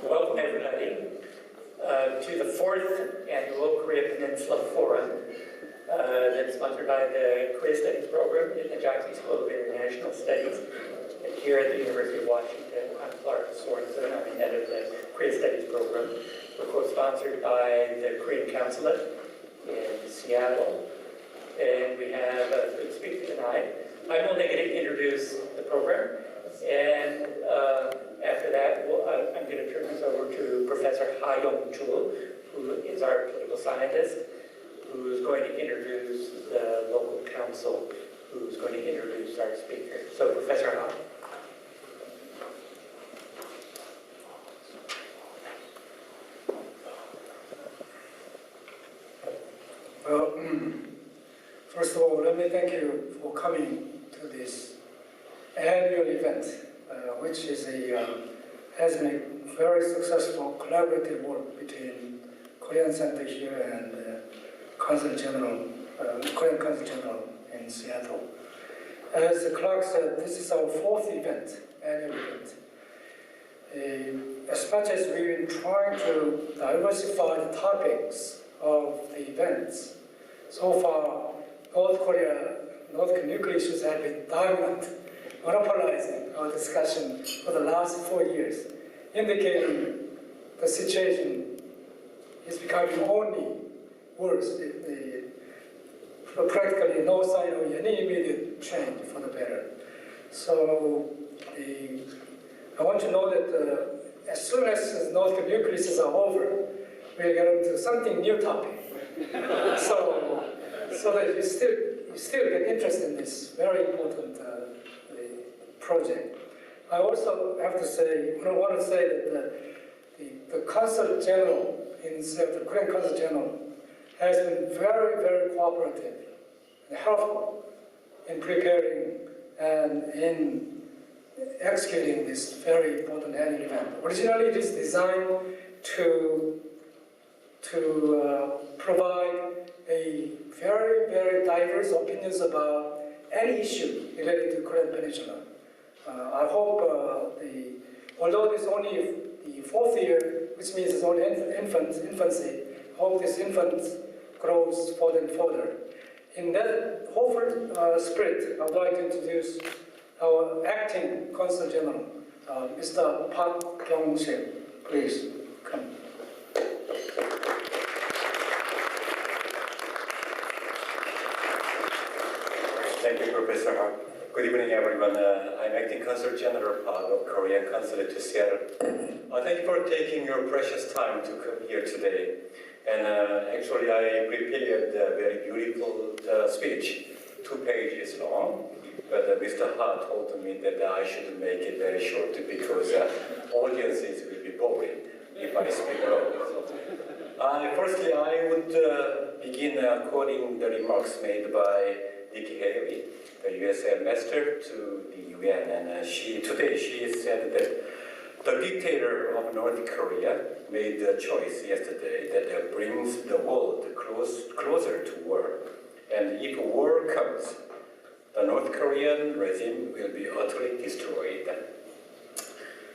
Welcome everybody to the 4th Annual Korea Peninsula Forum that's sponsored by the Korea Studies Program in the Jackson School of International Studies here at the University of Washington. I'm Clark Sorenson, I'm the head of the Korea Studies Program. We're co-sponsored by the Korean Consulate in Seattle. And we have a good speaker tonight. I'm only going to introduce the program, and after that, I'm going to turn this over to Professor Chool-Ha, who is our political scientist, who's going to introduce the local council, who's going to introduce our speaker. So, Professor Ha. Well, first of all, let me thank you for coming to this annual event, which is has been a very successful collaborative work between Korean Center here and Consul General, Korean Consul General in Seattle. As Clark said, this is our 4th event, annual event. As much as we've been trying to diversify the topics of the events, so far, North Korean nuclear issues have been dominant, monopolizing our discussion for the last 4 years, indicating the situation is becoming only worse. Practically no sign of any immediate change for the better. So I want to know that as soon as North Korean nuclear issues are over, we'll get into something new topic. so that you still get interested in this very important project. I also have to say, I want to say that the Consul General in Seattle, the Korean Consul General, has been very, very cooperative and helpful in preparing and in executing this very important annual event. Originally, it is designed to provide a very, very diverse opinions about any issue related to Korean Peninsula. I hope although this is only the 4th year, which means it's only infancy, I hope this infant grows further and further. In that hopeful spirit, I would like to introduce our acting Consul General, Mr. Park Kyung-sik. Please come. Thank you, Professor Ha. Good evening, everyone. I'm Acting Consul General of Korean Consulate to Seattle. Thank you for taking your precious time to come here today. And actually, I prepared a very beautiful speech, 2 pages long. But Mr. Ha told me that I should make it very short because audiences will be boring if I speak long. Firstly, I would begin quoting the remarks made by Nikki Haley, the U.S. ambassador to the UN, and today she said that the dictator of North Korea made the choice yesterday that brings the world closer to war. And if war comes, the North Korean regime will be utterly destroyed.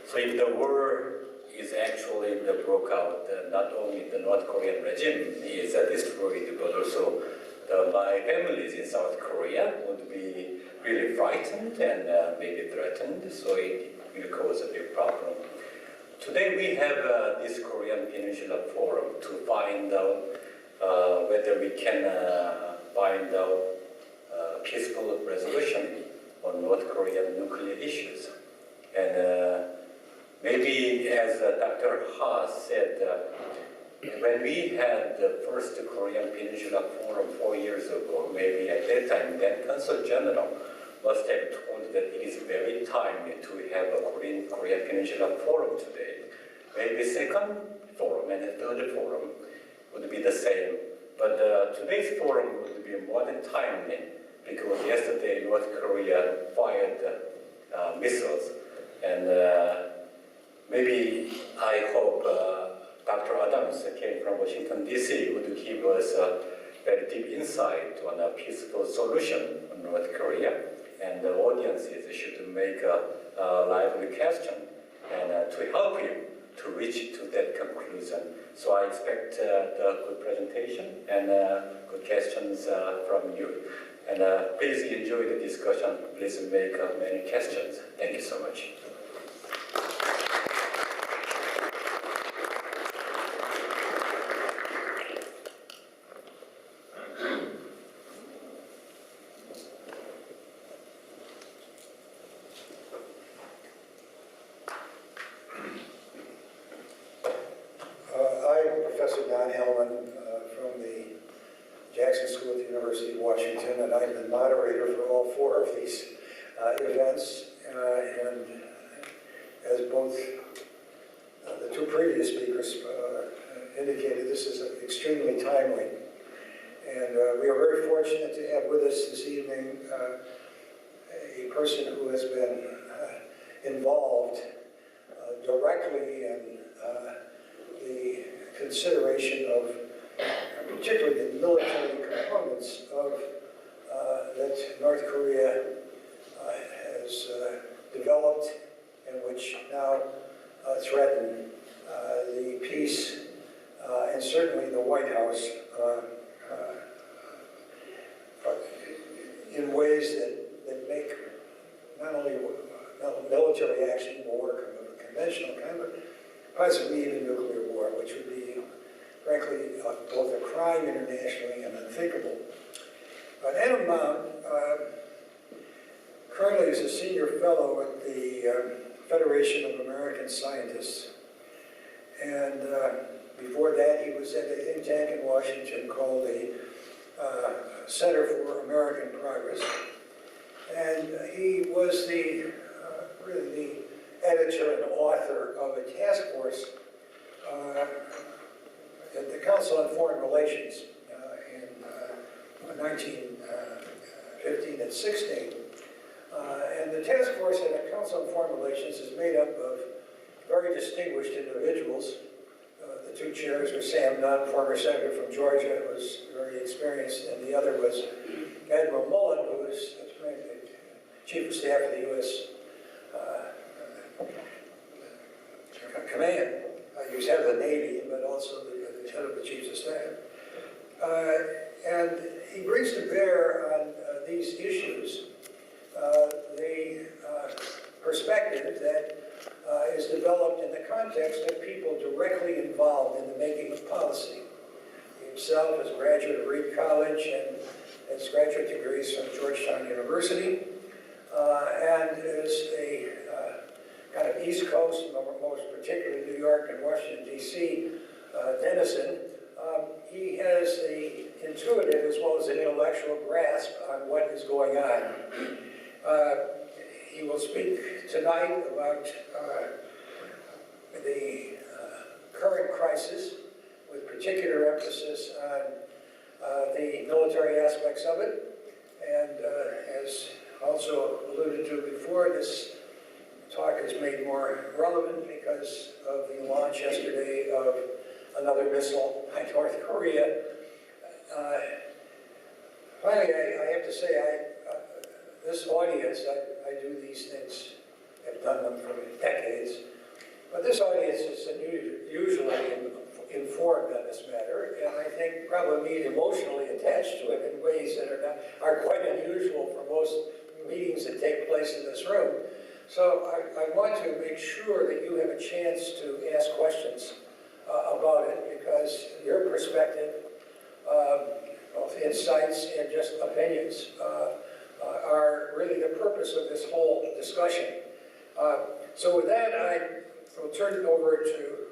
So if the war is actually broke out, not only the North Korean regime is destroyed, but also my families in South Korea would be really frightened and maybe threatened, so it will cause a big problem. Today we have this Korean Peninsula Forum to find out whether we can find out peaceful resolution on North Korean nuclear issues. And maybe as Dr. Ha said, when we had the first Korean Peninsula Forum 4 years ago, maybe at that time, then Consul General must have told that it is very timely to have a Korean Peninsula Forum today. Maybe second forum and the third forum would be the same. But today's forum would be more than timely because yesterday North Korea fired missiles. And maybe I hope Dr. Adams came from Washington, D.C. would give us a very deep insight on a peaceful solution on North Korea. And the audiences should make a lively question and to help him to reach to that conclusion. So I expect the good presentation and good questions from you. And please enjoy the discussion. Please make many questions. Thank you so much. I'm Professor Hellman from the Jackson School at the University of Washington, and I'm the moderator for all four of these events. And as both the two previous speakers indicated, this is extremely timely. And we are very fortunate to have with us this evening a person who has been involved directly in the consideration of particularly the military components of that North Korea has developed and which now threaten the peace and certainly the White House in ways that make not only military action war of a conventional kind, but possibly even nuclear war, which would be, frankly, both a crime internationally and unthinkable. But Adam Mount currently is a senior fellow at the Federation of American Scientists. And before that, he was at a think tank in Washington called the Center for American Progress. And he was really the editor and author of a task force at the Council on Foreign Relations in 1915 and 16. And the task force at the Council on Foreign Relations is made up of very distinguished individuals. The two chairs were Sam Nunn, former senator from Georgia, who was very experienced, and the other was Admiral Mullen, who was Chief of Staff of the U.S. Command. He was head of the Navy, but also the head of the Chiefs of Staff. And he brings to bear on these issues the perspective that is developed in the context of people directly involved in the making of policy. He himself is a graduate of Reed College and has graduate degrees from Georgetown University, and is a kind of East Coast, most particularly New York and Washington, D.C. denizen. He has an intuitive as well as an intellectual grasp on what is going on. He will speak tonight about the current crisis, with particular emphasis on the military aspects of it. And as also alluded to before, this talk is made more relevant because of the launch yesterday of another missile by North Korea. Finally, I have to say, this audience, I do these things, I've done them for decades, but this audience is usually informed on this matter, and I think probably emotionally attached to it in ways that are quite unusual for most meetings that take place in this room. So I want to make sure that you have a chance to ask questions about it, because your perspective, both insights and just opinions, are really the purpose of this whole discussion. So with that, I will turn it over to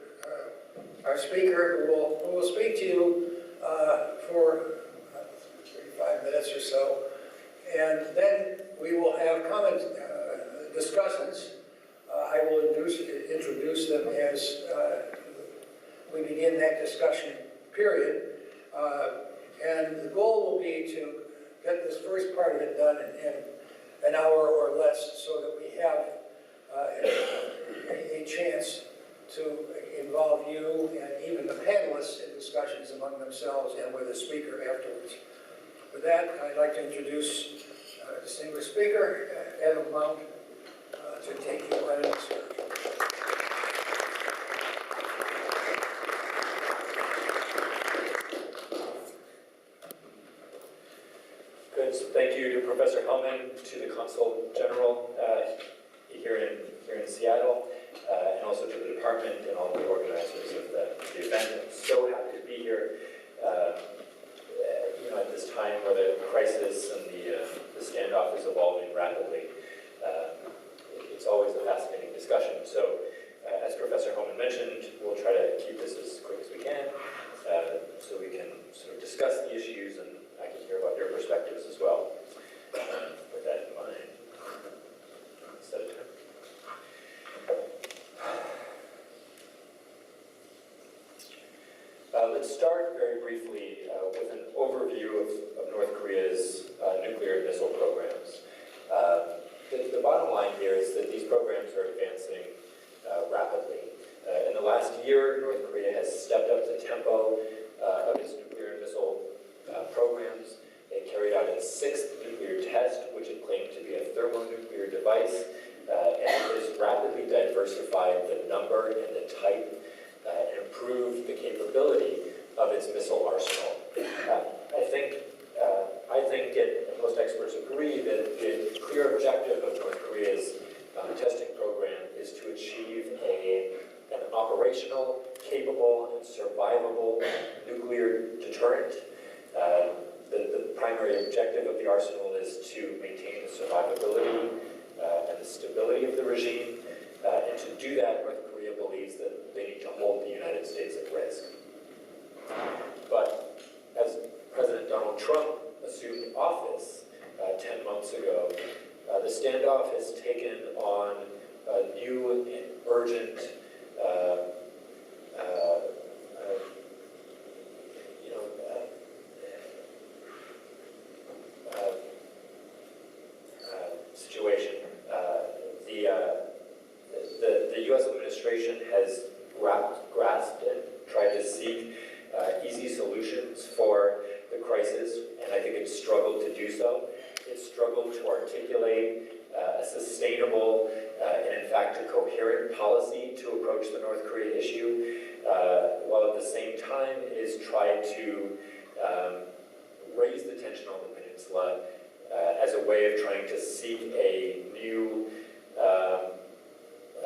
our speaker, who will speak to you for 35 minutes or so, and then we will have comment discussants. I will introduce them as we begin that discussion period. And the goal will be to get this first part of it done in an hour or less, so that we have a chance to involve you and even the panelists in discussions among themselves and with the speaker afterwards. With that, I'd like to introduce a distinguished speaker, Adam Mount, to take you on an excursion. Seattle, and also to the department and all the organizers of the event. I'm so happy to be here. At this time where the crisis and the standoff is evolving rapidly. It's always a fascinating discussion. So, as Professor Hellman mentioned, we'll try to keep this as quick as we can, so we can sort of discuss the issues and I can hear about your perspectives as well. With that in mind, set a time. Let's start very briefly with an overview of North Korea's nuclear and missile programs. The bottom line here is that these programs are advancing rapidly. In the last year, North Korea has stepped up the tempo of its nuclear and missile programs. It carried out its 6th nuclear test, which it claimed to be a thermonuclear device, and it has rapidly diversified the number and the type and improved the capability of its missile arsenal. I think and most experts agree that the clear objective of North Korea's testing program is to achieve an operational, capable, and survivable nuclear deterrent. The primary objective of the arsenal is to maintain the survivability and the stability of the regime. And to do that, North Korea believes that they need to hold the United States at risk. But as President Donald Trump assumed office 10 months ago, the standoff has taken on a new and urgent situation. The U.S. administration has grasped and tried to seek easy solutions for the crisis, and I think it's struggled to do so. It's struggled to articulate a sustainable and, in fact, a coherent policy to approach the North Korea issue, while at the same time it has tried to raise the tension on the peninsula as a way of trying to seek a new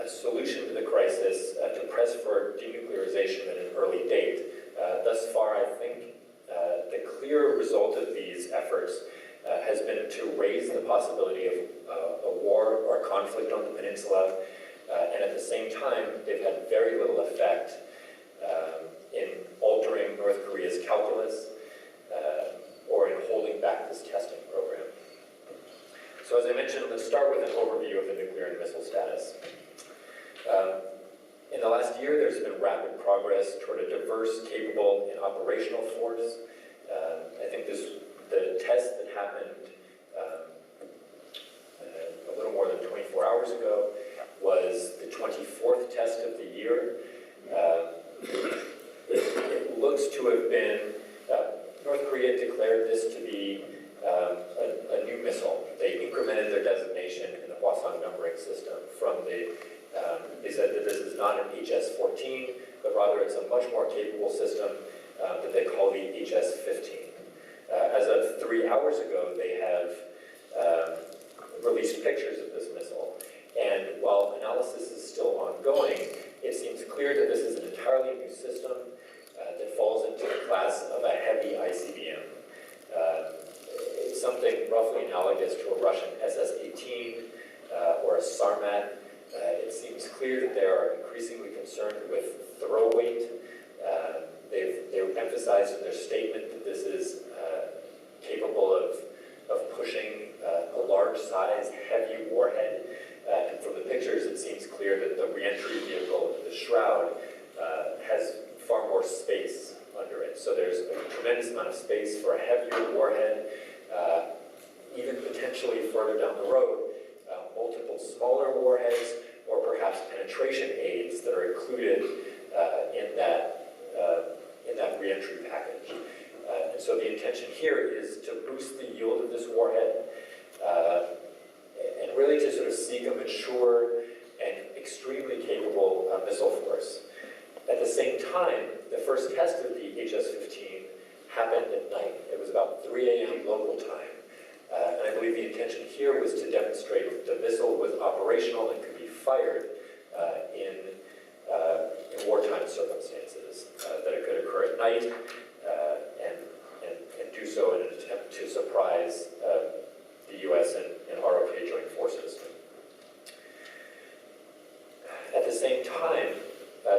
solution to the crisis, to press for denuclearization at an early date. Thus far, I think the clear result of these efforts has been to raise the possibility of a war or conflict on the peninsula, and at the same time, they've had very little effect in altering North Korea's calculus or in holding back this testing program. So as I mentioned, let's start with an overview of the nuclear and missile status. In the last year, there's been rapid progress toward a diverse, capable, and operational force. I think the test that happened a little more than 24 hours ago was the 24th test of the year. It looks to have been, North Korea declared this to be a new missile. They incremented their designation in the Hwasong numbering system from they said that this is not an HS-14, but rather it's a much more capable system that they call the HS-15. As of 3 hours ago, they have released pictures of this missile. And while analysis is still ongoing, it seems clear that this is an entirely new system that falls into the class of a heavy ICBM. It's something roughly analogous to a Russian SS-18 or a Sarmat. It seems clear that they are increasingly concerned with throw weight. They've emphasized in their statement that this is capable of pushing a large size, heavy warhead. And from the pictures, it seems clear that the reentry vehicle, the Shroud, has far more space under it. So there's a tremendous amount of space for a heavier warhead, even potentially further down the road, multiple smaller warheads, or perhaps penetration aids that are included in that reentry package. And so the intention here is to boost the yield of this warhead, and really to sort of seek a mature and extremely capable missile force. At the same time, the first test of the HS-15 happened at night. It was about 3 a.m. local time. And I believe the intention here was to demonstrate that the missile was operational and could be fired night and do so in an attempt to surprise the U.S. and ROK joint forces. At the same time,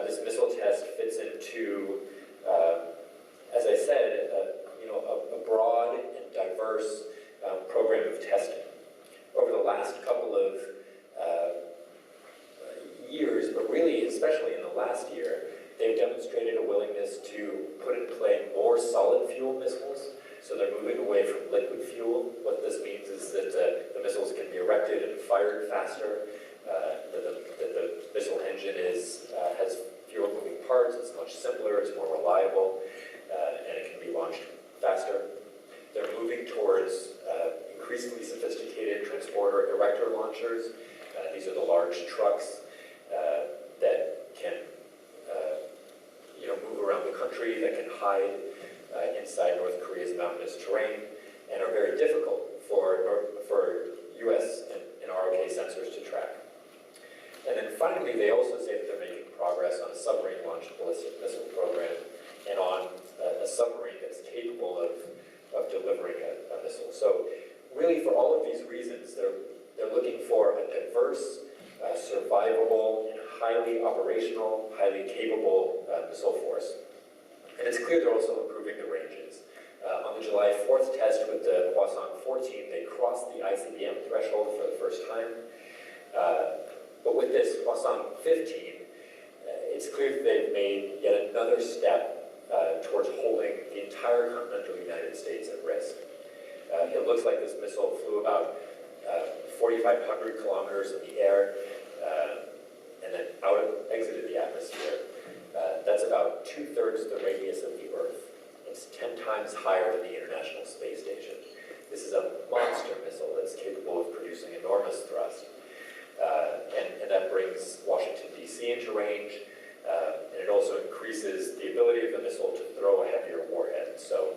this missile test fits into, as I said, a broad and diverse program of testing. Over the last couple of years, but really especially in the last year, they've demonstrated a willingness to put in play more solid fuel missiles. So they're moving away from liquid fuel. What this means is that the missiles can be erected and fired faster, that the missile engine has fewer moving parts, it's much simpler, it's more reliable, and it can be launched faster. They're moving towards increasingly sophisticated transporter erector launchers. These are the large trucks that can move around the country, that can hide inside North Korea's mountainous terrain, and are very difficult for U.S. and ROK sensors to track. And then finally, they also say that they're making progress on a submarine-launched ballistic missile program and on a submarine that's capable of delivering a missile. So really, for all of these reasons, they're looking for a diverse, survivable, and highly operational, highly capable missile force. And it's clear they're also improving the ranges. On the July 4th test with the Hwasong-14, they crossed the ICBM threshold for the first time. But with this Hwasong-15, it's clear that they've made yet another step towards holding the entire continental United States at risk. It looks like this missile flew about 4,500 kilometers in the air and then exited the atmosphere. That's about 2/3 the radius of the Earth. It's 10 times higher than the International Space Station. This is a monster missile that's capable of producing enormous thrust. And that brings Washington, D.C. into range, and it also increases the ability of the missile to throw a heavier warhead. So,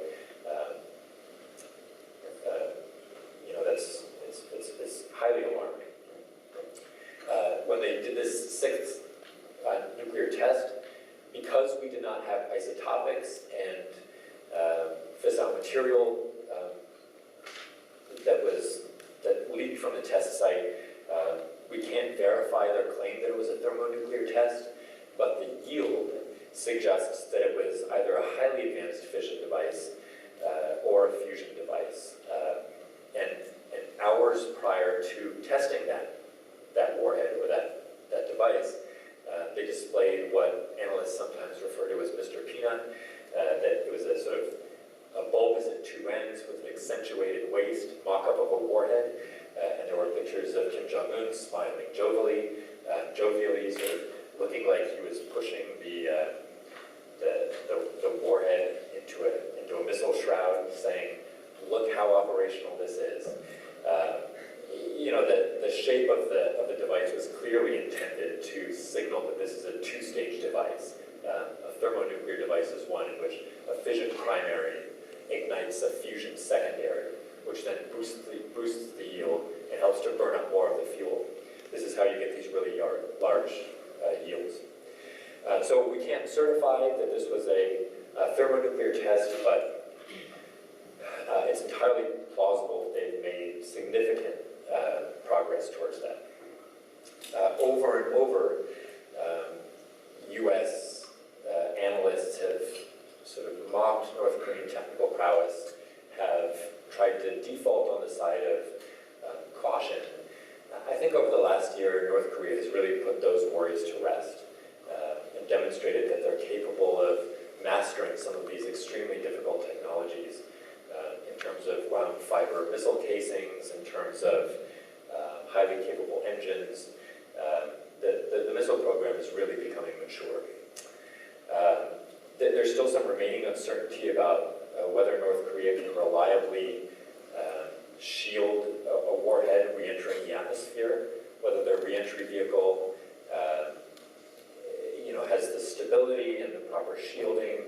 it's highly alarming. When they did this sixth nuclear test, because we did not have isotopics and fissile material that leaked from the test site, we can't verify their claim that it was a thermonuclear test, but the yield suggests that it was either a highly advanced fission device or a fusion device. And hours prior to testing that warhead or that device, they displayed what analysts sometimes refer to as Mr. Peanut, that it was a sort of a bulbous at two ends with an accentuated waist, mock-up of a warhead, and there were pictures of Kim Jong-un smiling jovially, sort of looking like he was pushing the warhead into a missile shroud, saying, "Look how operational this is." The shape of the device was clearly intended to signal that this is a two-stage device. A thermonuclear device is one in which a fission primary ignites a fusion secondary, which then boosts the yield and helps to burn up more of the fuel. This is how you get these really large yields. So we can't certify that this was a thermonuclear test, but it's entirely plausible they've made significant progress towards that. Over and over, U.S. Analysts have sort of mocked North Korean technical prowess, have tried to default on the side of caution. I think over the last year, North Korea has really put those worries to rest and demonstrated that they're capable of mastering some of these extremely difficult technologies in terms of wound fiber missile casings, in terms of highly capable engines. The missile program is really becoming mature. There's still some remaining uncertainty about whether North Korea can reliably shield a warhead re-entering the atmosphere, whether their re-entry vehicle has the stability and the proper shielding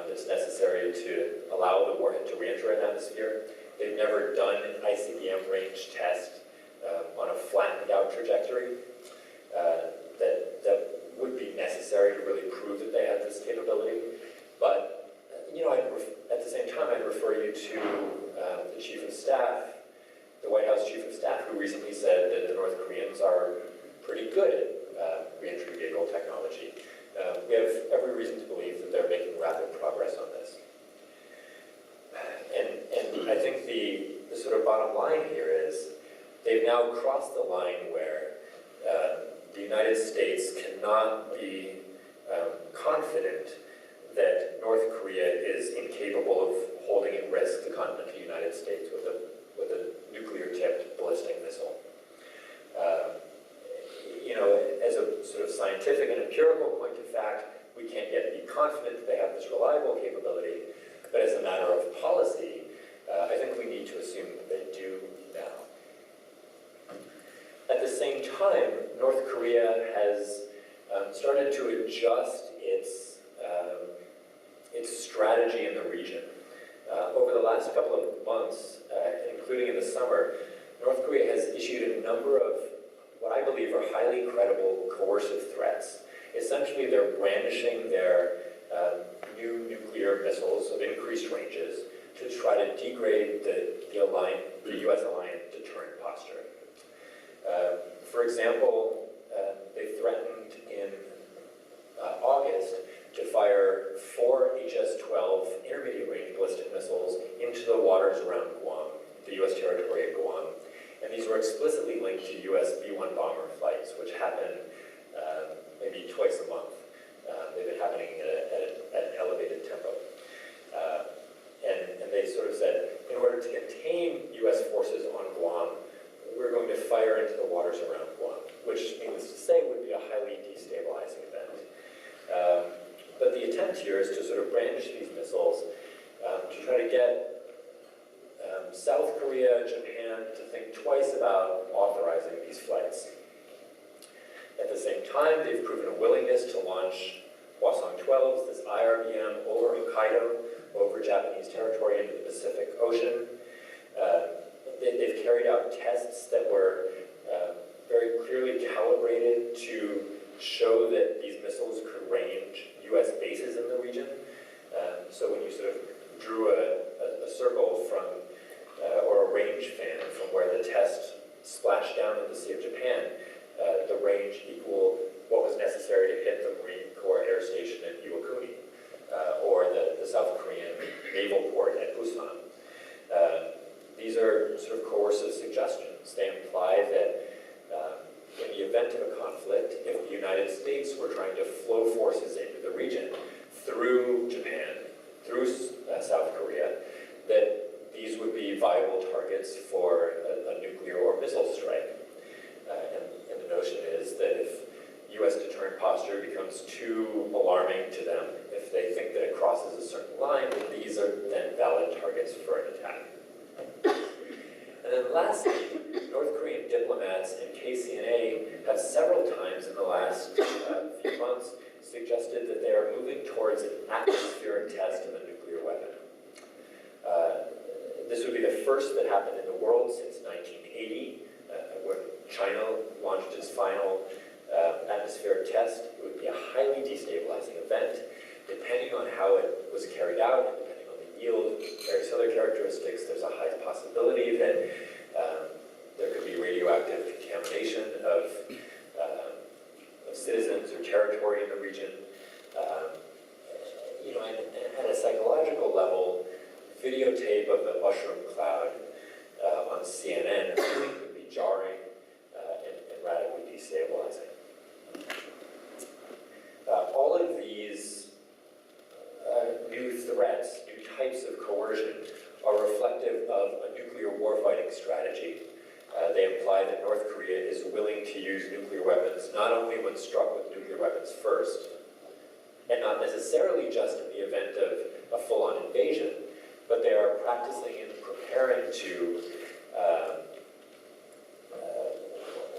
that's necessary to allow the warhead to re-enter an atmosphere. They've never done an ICBM range test on a flattened out trajectory that would be necessary to really prove that they have this capability. But the line where the United States cannot be confident that North Korea is incapable of holding at risk the continental United States with a nuclear-tipped ballistic missile. As a sort of scientific and empirical point of fact, we can't yet be confident that they have this reliable capability, but as a matter of policy, I think we need to assume that they do now. At the same time, North Korea has started to adjust its strategy in the region. Over the last couple of months, including in the summer, North Korea has issued a number of what I believe are highly credible coercive threats. Essentially, they're brandishing their new nuclear missiles of increased ranges to try to degrade the U.S.-aligned deterrent posture. For example, they threatened in August to fire 4 HS-12 intermediate-range ballistic missiles into the waters around Guam, the U.S. territory at Guam. And these were explicitly linked to U.S. B-1 bomber flights, which happen maybe twice a month. They've been happening at an elevated tempo. And they sort of said, in order to contain U.S. forces on Guam, we're going to fire into the waters around Guam, which, needless to say, would be a highly destabilizing event. But the attempt here is to sort of brandish these missiles to try to get South Korea, Japan to think twice about authorizing these flights. At the same time, they've proven a willingness to launch Hwasong-12s, this IRBM, over Hokkaido, over Japanese territory into the Pacific Ocean. They've carried out tests that were very clearly calibrated to show that these missiles could range U.S. bases in the region. So when you sort of drew a circle from, or a range fan from where the test splashed down in the Sea of Japan, the range equaled what was necessary to hit the Marine Corps Air Station at Iwakuni, or the South Korean naval port at Busan. These are sort of coercive suggestions. They imply that in the event of a conflict, if the United States were trying to flow forces into the region through Japan, through South Korea, that these would be viable targets for a nuclear or missile strike. And the notion is that if U.S. deterrent posture becomes too alarming to them, if they think that it crosses a certain line, these are then valid targets for an attack. And then lastly, North Korean diplomats and KCNA have several times in the last few months suggested that they are moving towards an atmospheric test of a nuclear weapon. This would be the first that happened in the world since 1980, when China launched its final atmospheric test. It would be a highly destabilizing event. Depending on how it was carried out, and depending on the yield, various other characteristics, there's a high possibility that there could be radioactive contamination of citizens or territory in the region. At a psychological level, videotape of the mushroom cloud on CNN could be jarring and radically destabilizing. All of these new threats, new types of coercion, are reflective of a nuclear warfighting strategy. They imply that North Korea is willing to use nuclear weapons not only when struck with nuclear weapons first, and not necessarily just in the event of a full-on invasion, but they are practicing and preparing to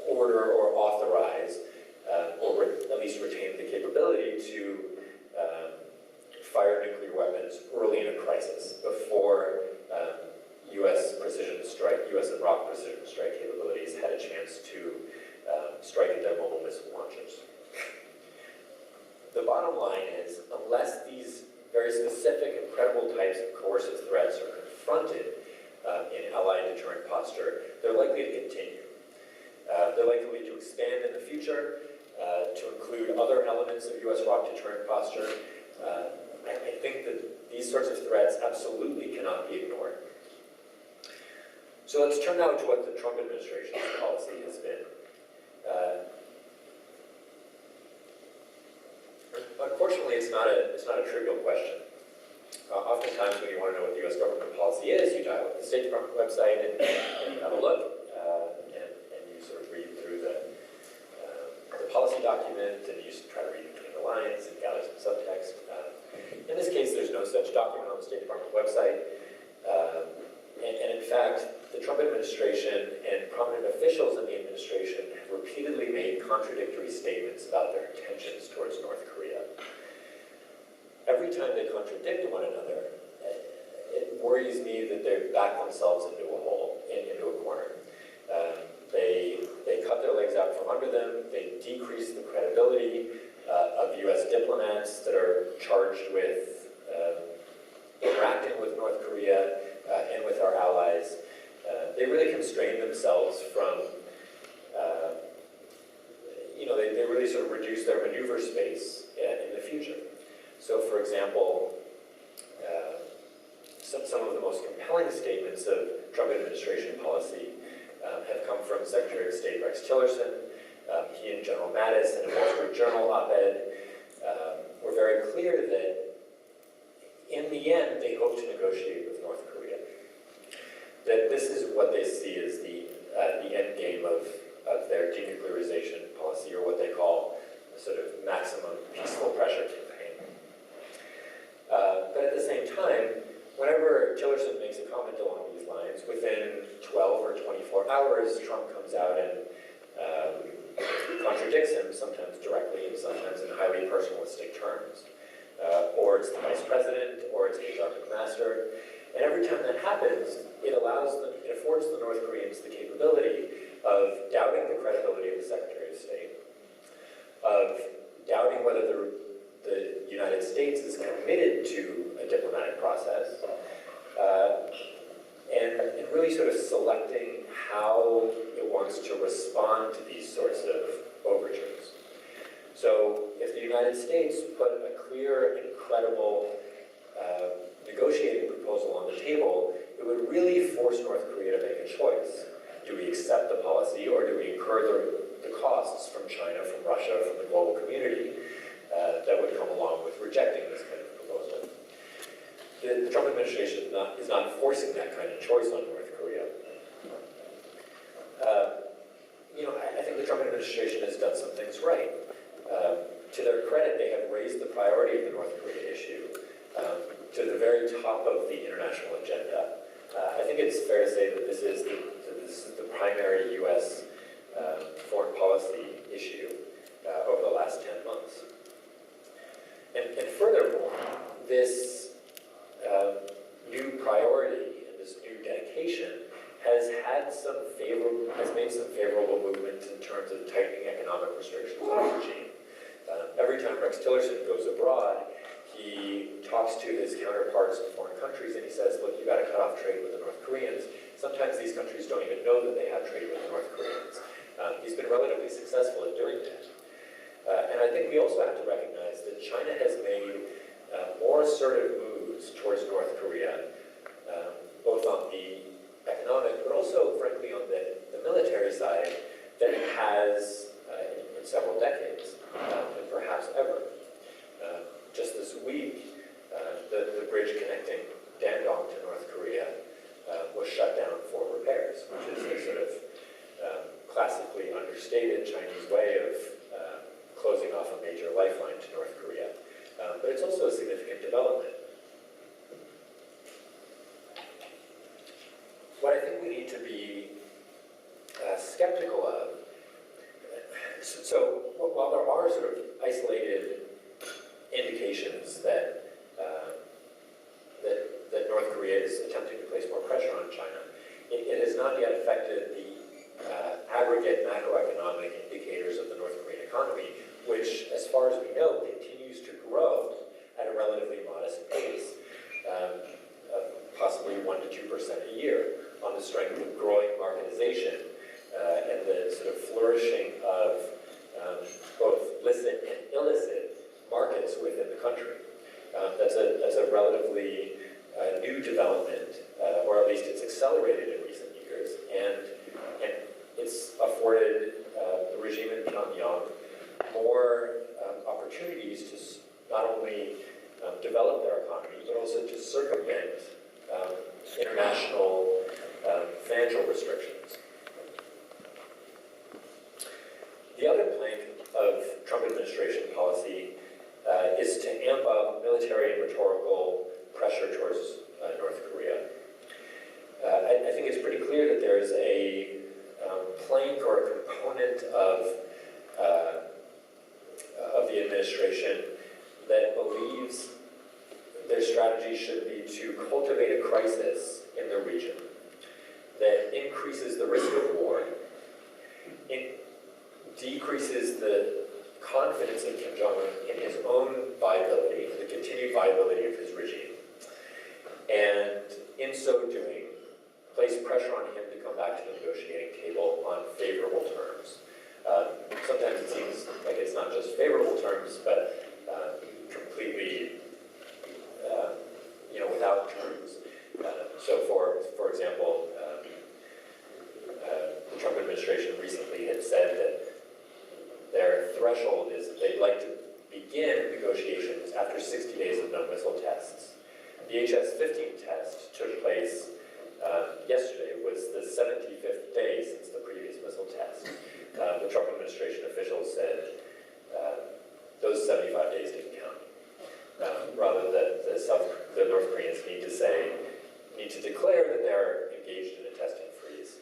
order or authorize, or at least retain the capability to fire nuclear weapons early in a crisis, before U.S. and ROC precision strike capabilities had a chance to strike at their mobile missile launchers. The bottom line is, unless these very specific and credible types of coercive threats are confronted in allied deterrent posture, they're likely to continue. They're likely to expand in the future, to include other elements of U.S. ROC deterrent posture. I think that these sorts of threats absolutely cannot be ignored. So let's turn now to what the Trump administration's policy has been. Unfortunately, it's not a trivial question. Oftentimes, when you want to know what the U.S. government policy is, you dial up the State Department website and you have a look, and you sort of read through the policy document, and you try to read between the lines and gather some subtext. In this case, there's no such document on the State Department website. And in fact, the Trump administration and prominent officials in the administration have repeatedly made contradictory statements about their intentions towards North Korea. Every time they contradict one another, it worries me that they've backed themselves into a hole, into a corner. They cut their legs out from under them. They decrease the credibility of U.S. diplomats that are charged with interacting with North Korea and with our allies. They really constrain themselves from, they really sort of reduce their maneuver space in the future. So, for example, some of the most compelling statements of Trump administration policy have come from Secretary of State Rex Tillerson. He and General Mattis in a Wall Street Journal op-ed were very clear that in the end they hope to negotiate with North Korea. That this is what they see as the end game of their denuclearization policy, or what they call a sort of maximum peaceful pressure campaign. But at the same time, whenever Tillerson makes a comment along these lines, within 12 or 24 hours, Trump comes out and contradicts him, sometimes directly, and sometimes in highly personalistic terms. Or it's the vice president, or it's HR McMaster. And every time that happens, it affords the North Koreans the capability of doubting the credibility of the Secretary of State, of doubting whether the United States is committed to a diplomatic process, and really sort of selecting how it wants to respond to these sorts of overtures. So if the United States put a clear and credible negotiating proposal on the table, it would really force North Korea to make a choice. Do we accept the policy, or do we incur the costs from China, from Russia, from the global community that would come along with rejecting this kind of proposal? The Trump administration is not forcing that kind of choice on North Korea. I think the Trump administration has done some things right. To their credit, they have raised the priority of the North Korea issue to the very top of the international agenda. I think it's fair to say that this is the primary U.S. Foreign policy issue over the last 10 months. And furthermore, this new priority and this new dedication has made some favorable movements in terms of tightening economic restrictions on the regime. Every time Rex Tillerson goes abroad, he talks to his counterparts in foreign countries and he says, look, you got to cut off trade with the North Koreans. Sometimes these countries don't even know that they have trade with the North Koreans. He's been relatively successful at doing that. And I think we also have to recognize that China has made more assertive moves towards North Korea, both on the economic, but also, frankly, on the military side, than it has in several decades, and perhaps ever. Just this week, the bridge connecting Dandong to North Korea was shut down for repairs, which is a sort of classically understated Chinese way of closing off a major lifeline to North Korea. But it's also a significant development. What I think we need to be skeptical of, so while there are sort of isolated indications that that North Korea is attempting to place more pressure on China, it has not yet affected the aggregate macroeconomic indicators of the North Korean economy, which, as far as we know, continues to grow at a relatively modest pace, possibly 1% to 2% a year, on the strength of growing marketization and the sort of flourishing of both licit and illicit markets within the country. That's a relatively new development, or at least it's accelerated in recent years, afforded the regime in Pyongyang more opportunities to not only develop their economy, but also to circumvent international financial restrictions. The other plank of Trump administration policy is to amp up military and rhetorical pressure towards North Korea. I think it's pretty clear that there is a plank or a component of the administration that believes their strategy should be to cultivate a crisis in the region that increases the risk of war, it decreases the confidence in Kim Jong-un in his own viability, the continued viability of his regime, and in so doing, place pressure on him to come back to the negotiating table on favorable terms. Sometimes it seems like it's not just favorable terms, but completely, without terms. So, for example, the Trump administration recently had said that their threshold is that they'd like to begin negotiations after 60 days of no missile tests. The HS-15 test took place yesterday. It was the 75th day since the previous missile test. The Trump administration officials said those 75 days didn't count. Rather, the North Koreans need to declare that they're engaged in a testing freeze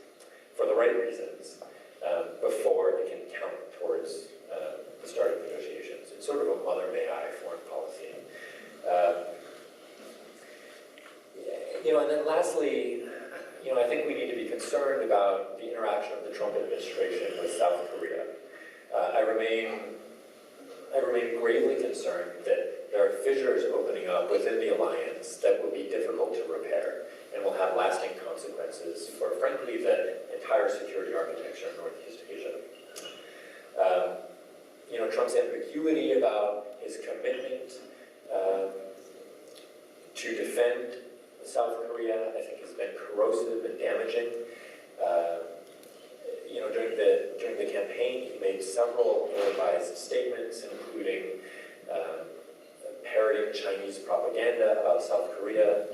for the right reasons before it can count towards the start of negotiations. It's sort of a mother may I foreign policy. And then lastly, I think we need to be concerned about the interaction of the Trump administration with South Korea. I remain gravely concerned that there are fissures opening up within the alliance that will be difficult to repair and will have lasting consequences for, frankly, the entire security architecture in Northeast Asia. Trump's ambiguity about his commitment to defend South Korea, I think, has been corrosive and damaging. During the campaign, he made several ill-advised statements, including parroting Chinese propaganda about South Korea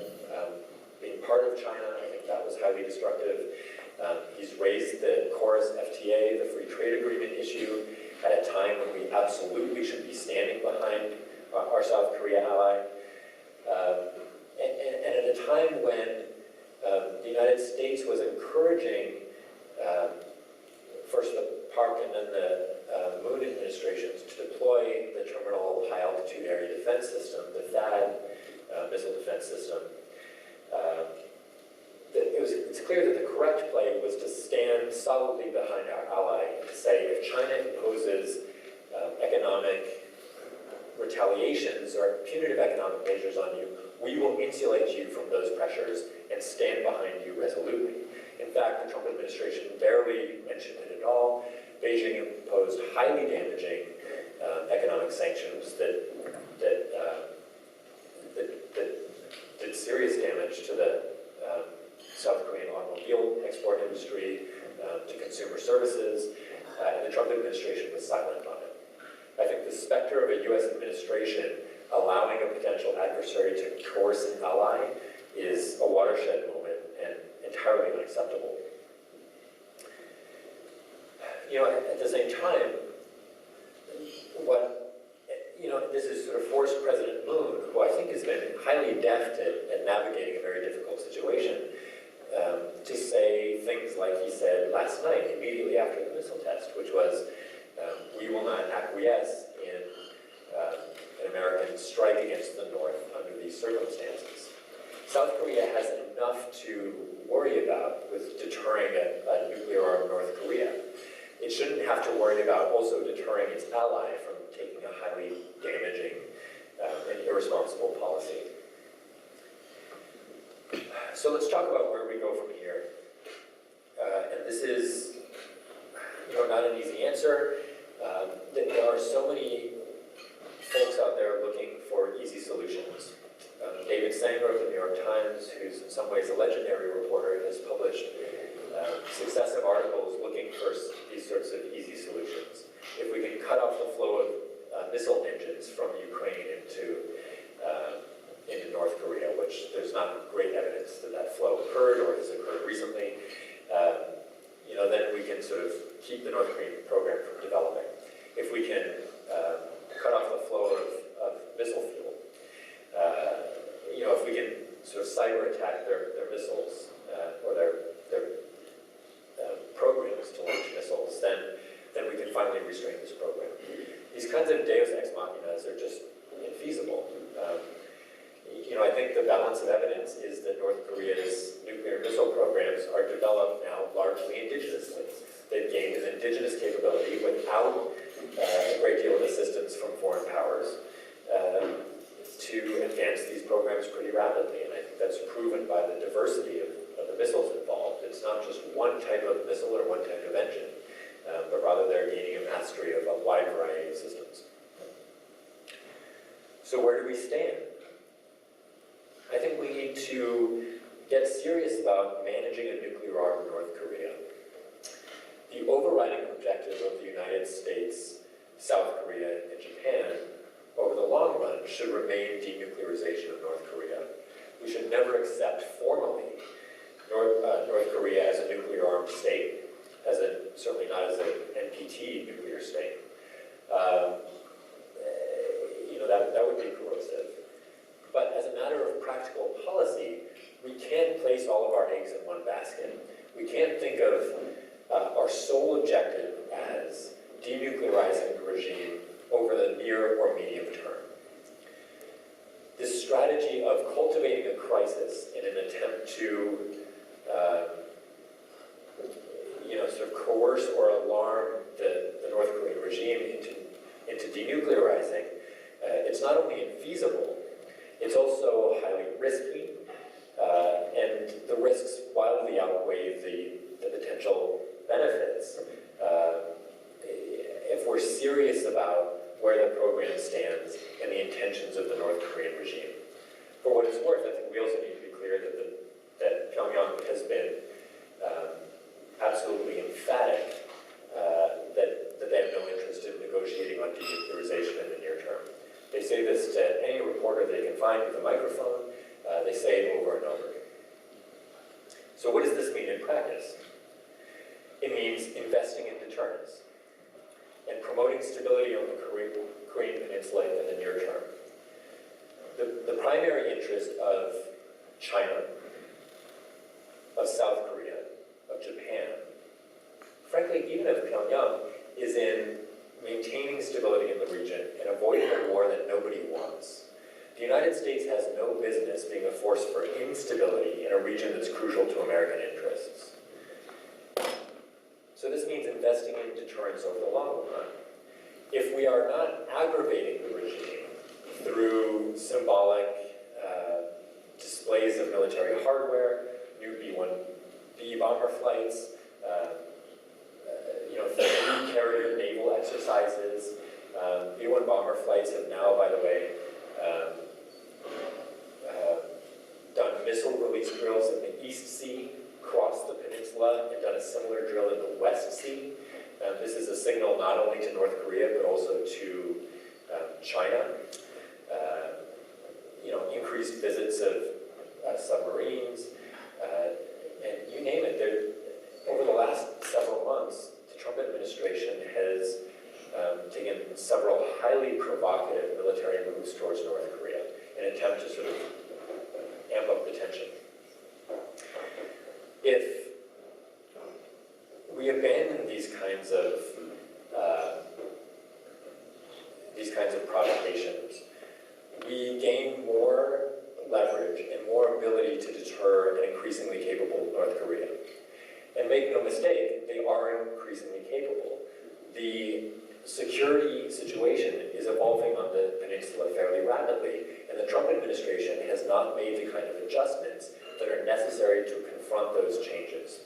being part of China. I think that was highly destructive. He's raised the Chorus FTA, the free trade agreement issue, at a time when we absolutely should be standing behind our South Korea ally. And at a time when the United States was encouraging first the Park and then the Moon administrations to deploy the Terminal High Altitude Area Defense System, the THAAD missile defense system. It's clear that the correct play was to stand solidly behind our ally and to say if China imposes economic retaliations or punitive economic measures on you, we will insulate you from those pressures and stand behind you resolutely. In fact, the Trump administration barely mentioned it at all. Beijing imposed highly damaging economic sanctions that did serious damage to the South Korean automobile export industry, to consumer services, and the Trump administration was silent on it. I think the specter of a U.S. administration allowing a potential adversary to coerce an ally is a watershed moment and entirely unacceptable. At the same time, this is sort of forced President Moon, who I think has been highly deft at navigating a very difficult situation, to say things like he said last night, immediately after the missile test, which was, we will not acquiesce in an American strike against the North under these circumstances. South Korea has enough to worry about with deterring a nuclear-armed North Korea. It shouldn't have to worry about also deterring its ally from taking a highly damaging and irresponsible policy. So let's talk about where we go from here. And this is, not an easy answer. There are so many folks out there looking for easy solutions. David Sanger of the New York Times, who's in some ways a legendary reporter, has published successive articles looking for these sorts of easy solutions. If we can cut off the flow of missile engines from Ukraine into North Korea, which there's not great evidence that that flow occurred or has occurred recently, then we can sort of keep the North Korean program from developing. If we can cut off the flow of missile fuel, if we can sort of cyber attack their missiles or their programs to launch missiles, then we can finally restrain this program. These kinds of deus ex machinas are just infeasible. I think the balance of evidence is that North Korea's nuclear missile programs are developed now largely indigenously. They've gained an indigenous capability without a great deal of assistance from foreign powers to advance these programs pretty rapidly. And I think that's proven by the diversity of the missiles involved. It's not just one type of missile or one type of engine, but rather they're gaining a mastery of a wide variety of systems. So where do we stand? I think we need to get serious about managing a nuclear-armed North Korea. The overriding objective of the United States, South Korea, and Japan over the long run should remain denuclearization of North Korea. We should never accept formally North Korea as a nuclear-armed state, certainly not as an NPT nuclear state. That would be corrosive. But as a matter of practical policy, we can't place all of our eggs in one basket. We can't think of our sole objective as denuclearizing the regime over the near or medium term. This strategy of cultivating a crisis in an attempt to sort of coerce or alarm the North Korean regime into denuclearizing, it's not only infeasible, it's also highly risky, and the risks wildly outweigh the potential benefits if we're serious about where the program stands and the intentions of the North Korean regime. For what it's worth, I think we also need to be clear that Pyongyang has been absolutely emphatic that they have no interest in negotiating on denuclearization in the near term. They say this to any reporter they can find with a microphone. They say it over and over. So what does this mean in practice? It means investing in deterrence and promoting stability on the Korean Peninsula in the near term. The primary interest of China, of South Korea, of Japan, frankly, even of Pyongyang, is in maintaining stability in the region and avoiding a war that nobody wants. The United States has no business being a force for instability in a region that's crucial to American interests. So this means investing in deterrence over the long run. If we are not aggravating the regime through symbolic displays of military hardware, new B-1B bomber flights, three carrier naval exercises. B-1 bomber flights have now, by the way, done missile release drills in the East Sea, crossed the peninsula, and done a similar drill in the West Sea. This is a signal not only to North Korea, but also to China. Increased visits of submarines, and you name it. Over the last several months, the Trump administration has taken several highly provocative military moves towards North Korea in an attempt to sort of amp up the tension. If we abandon these kinds of provocations, we gain more leverage and more ability to deter an increasingly capable North Korea. And make no mistake, they are increasingly capable. The security situation is evolving on the peninsula fairly rapidly, and the Trump administration has not made the kind of adjustments that are necessary to confront those changes.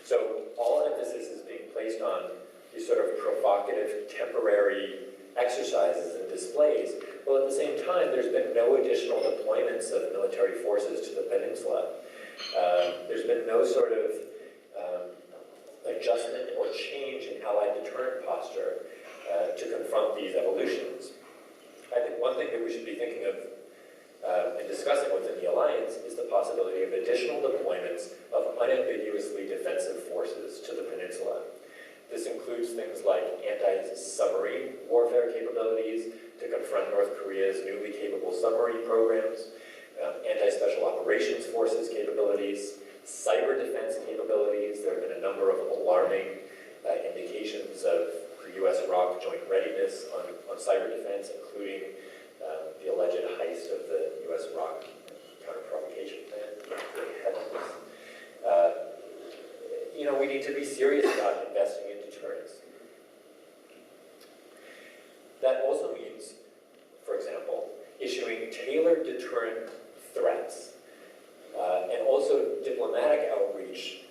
So all emphasis is being placed on these sort of provocative, temporary exercises and displays, while at the same time there's been no additional deployments of military forces to the peninsula. There's been no sort of adjustment or change in Allied deterrent posture to confront these evolutions. I think one thing that we should be thinking of and discussing within the alliance is the possibility of additional deployments of unambiguously defensive forces to the peninsula. This includes things like anti-submarine warfare capabilities to confront North Korea's newly capable submarine programs, anti-special operations forces capabilities, cyber defense capabilities. There have been a number of alarming indications of U.S.-ROC joint readiness on cyber defense, including the alleged heist of the U.S.-ROC counter-provocation plan. We need to be serious about investing in deterrence. That also means, for example, issuing tailored deterrent threats and also diplomatic outreach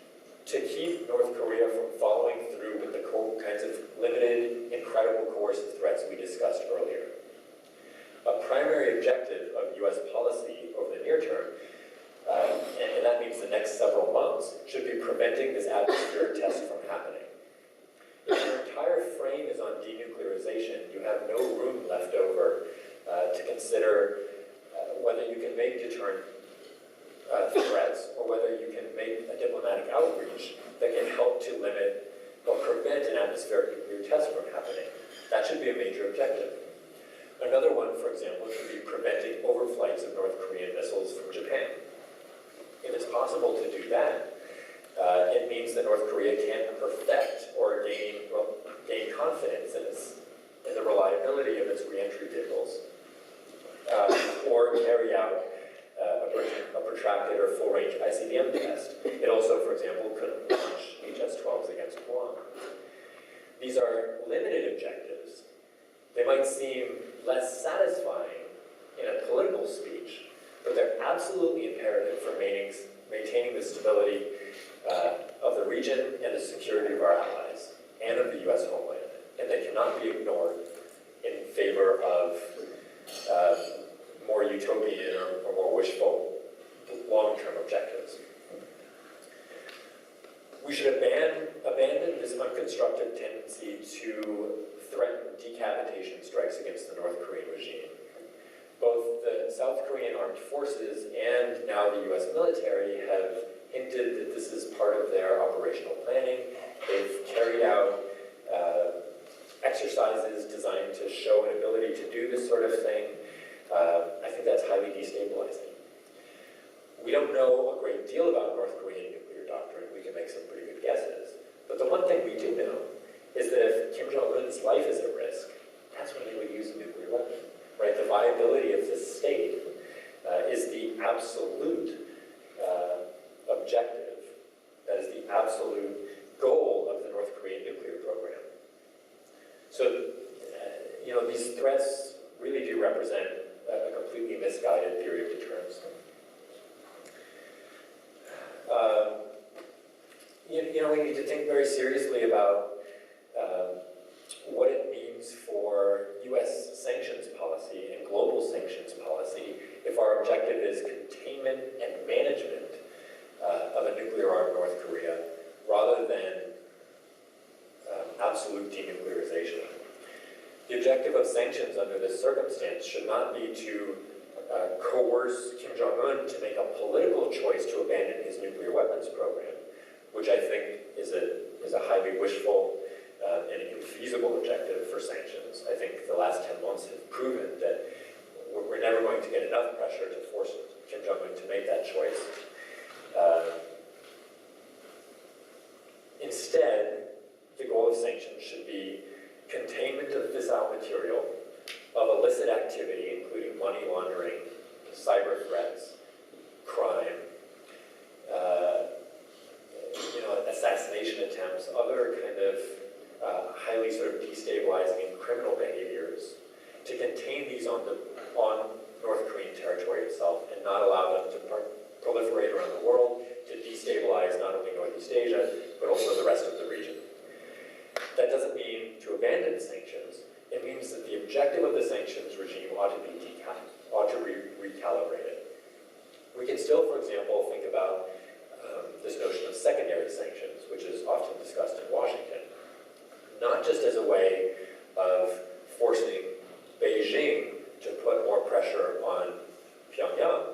to keep North Korea from following through with the kinds of limited, incredible coercive threats we discussed earlier. A primary objective of U.S. policy over the near term, and that means the next several months, should be preventing this atmospheric test from happening. If your entire frame is on denuclearization, you have no room left over to consider whether you can make deterrent threats or whether you can make a diplomatic outreach that can help to limit or prevent an atmospheric nuclear test from happening. That should be a major objective. Another one, for example, should be preventing overflights of North Korean missiles from Japan. If it's possible to do that, it means that North Korea can't perfect or gain confidence in the reliability of its reentry vehicles, or carry out a protracted or full-range ICBM test. It also, for example, couldn't launch HS-12s against Guam. These are limited objectives. They might seem less satisfying in a political speech, but they're absolutely imperative for maintaining the stability of the region and the security of our allies and of the U.S. homeland. And they cannot be ignored in favor of more utopian or more wishful long-term objectives. We should abandon this unconstructive tendency to threaten decapitation strikes against the North Korean regime. Both the South Korean armed forces and now the U.S. military have hinted that this is part of their operational planning. They've carried out exercises designed to show an ability to do this sort of thing. I think that's highly destabilizing. We don't know a great deal about North Korean nuclear doctrine. We can make some pretty good guesses. But the one thing we do know is that if Kim Jong-un's life is at risk, that's when he would use a nuclear weapon. Right? The viability of this state is the absolute objective. That is the absolute goal of the North Korean nuclear program. So, these threats really do represent a completely misguided theory of deterrence. We need to think very seriously about what it means for U.S. sanctions policy and global sanctions policy if our objective is containment and management of a nuclear-armed North Korea rather than absolute denuclearization. The objective of sanctions under this circumstance should not be to coerce Kim Jong-un to make a political choice to abandon his nuclear weapons program, which I think is a highly wishful and infeasible objective for sanctions. I think the last 10 months have proven that we're never going to get enough pressure to force Kim Jong-un to make that choice. Instead, the goal of sanctions should be containment of fissile material, of illicit activity, including money laundering, cyber threats, crime, assassination attempts, other kind of highly sort of destabilizing and criminal behaviors, to contain these on North Korean territory itself and not allow them to proliferate around the world, to destabilize not only Northeast Asia, but also the rest of the region. That doesn't mean to abandon sanctions. It means that the objective of the sanctions regime ought to be recalibrated. We can still, for example, think about this notion of secondary sanctions, which is often discussed in Washington, not just as a way of forcing Beijing to put more pressure on Pyongyang,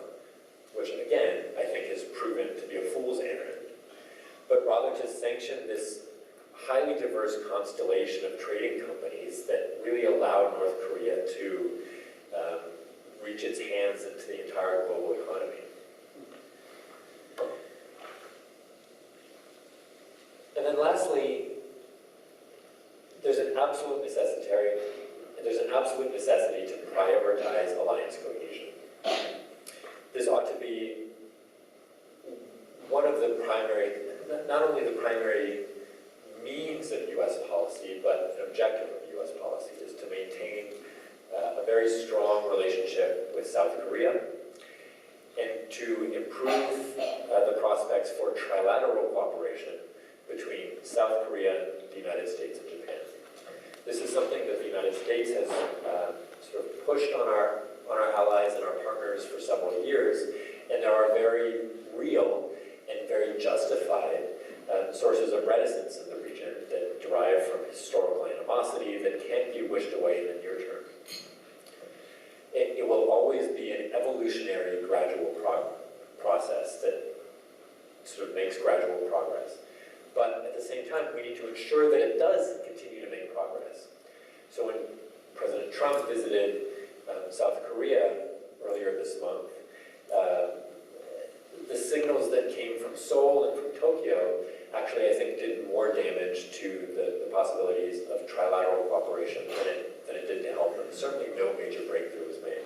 which again, I think has proven to be a fool's errand, but rather to sanction this highly diverse constellation of trading companies that really allow North Korea to reach its hands into the entire global economy. And then lastly, there's an absolute necessity to prioritize alliance cohesion. This ought to be one of the primary, not only the primary means of U.S. policy, but an objective of U.S. policy is to maintain a very strong relationship with South Korea and to improve the prospects for trilateral cooperation between South Korea, the United States, and Japan. This is something that the United States has sort of pushed on our allies and our partners for several years, and there are very real and very justified sources of reticence in the region that derive from historical animosity that can't be wished away in the near term. It will always be an evolutionary, gradual process that sort of makes gradual progress. But at the same time, we need to ensure that it does continue to make progress. So when President Trump visited South Korea earlier this month, the signals that came from Seoul and from Tokyo actually, I think, did more damage to the possibilities of trilateral cooperation than it did to Hellman. Certainly no major breakthrough was made.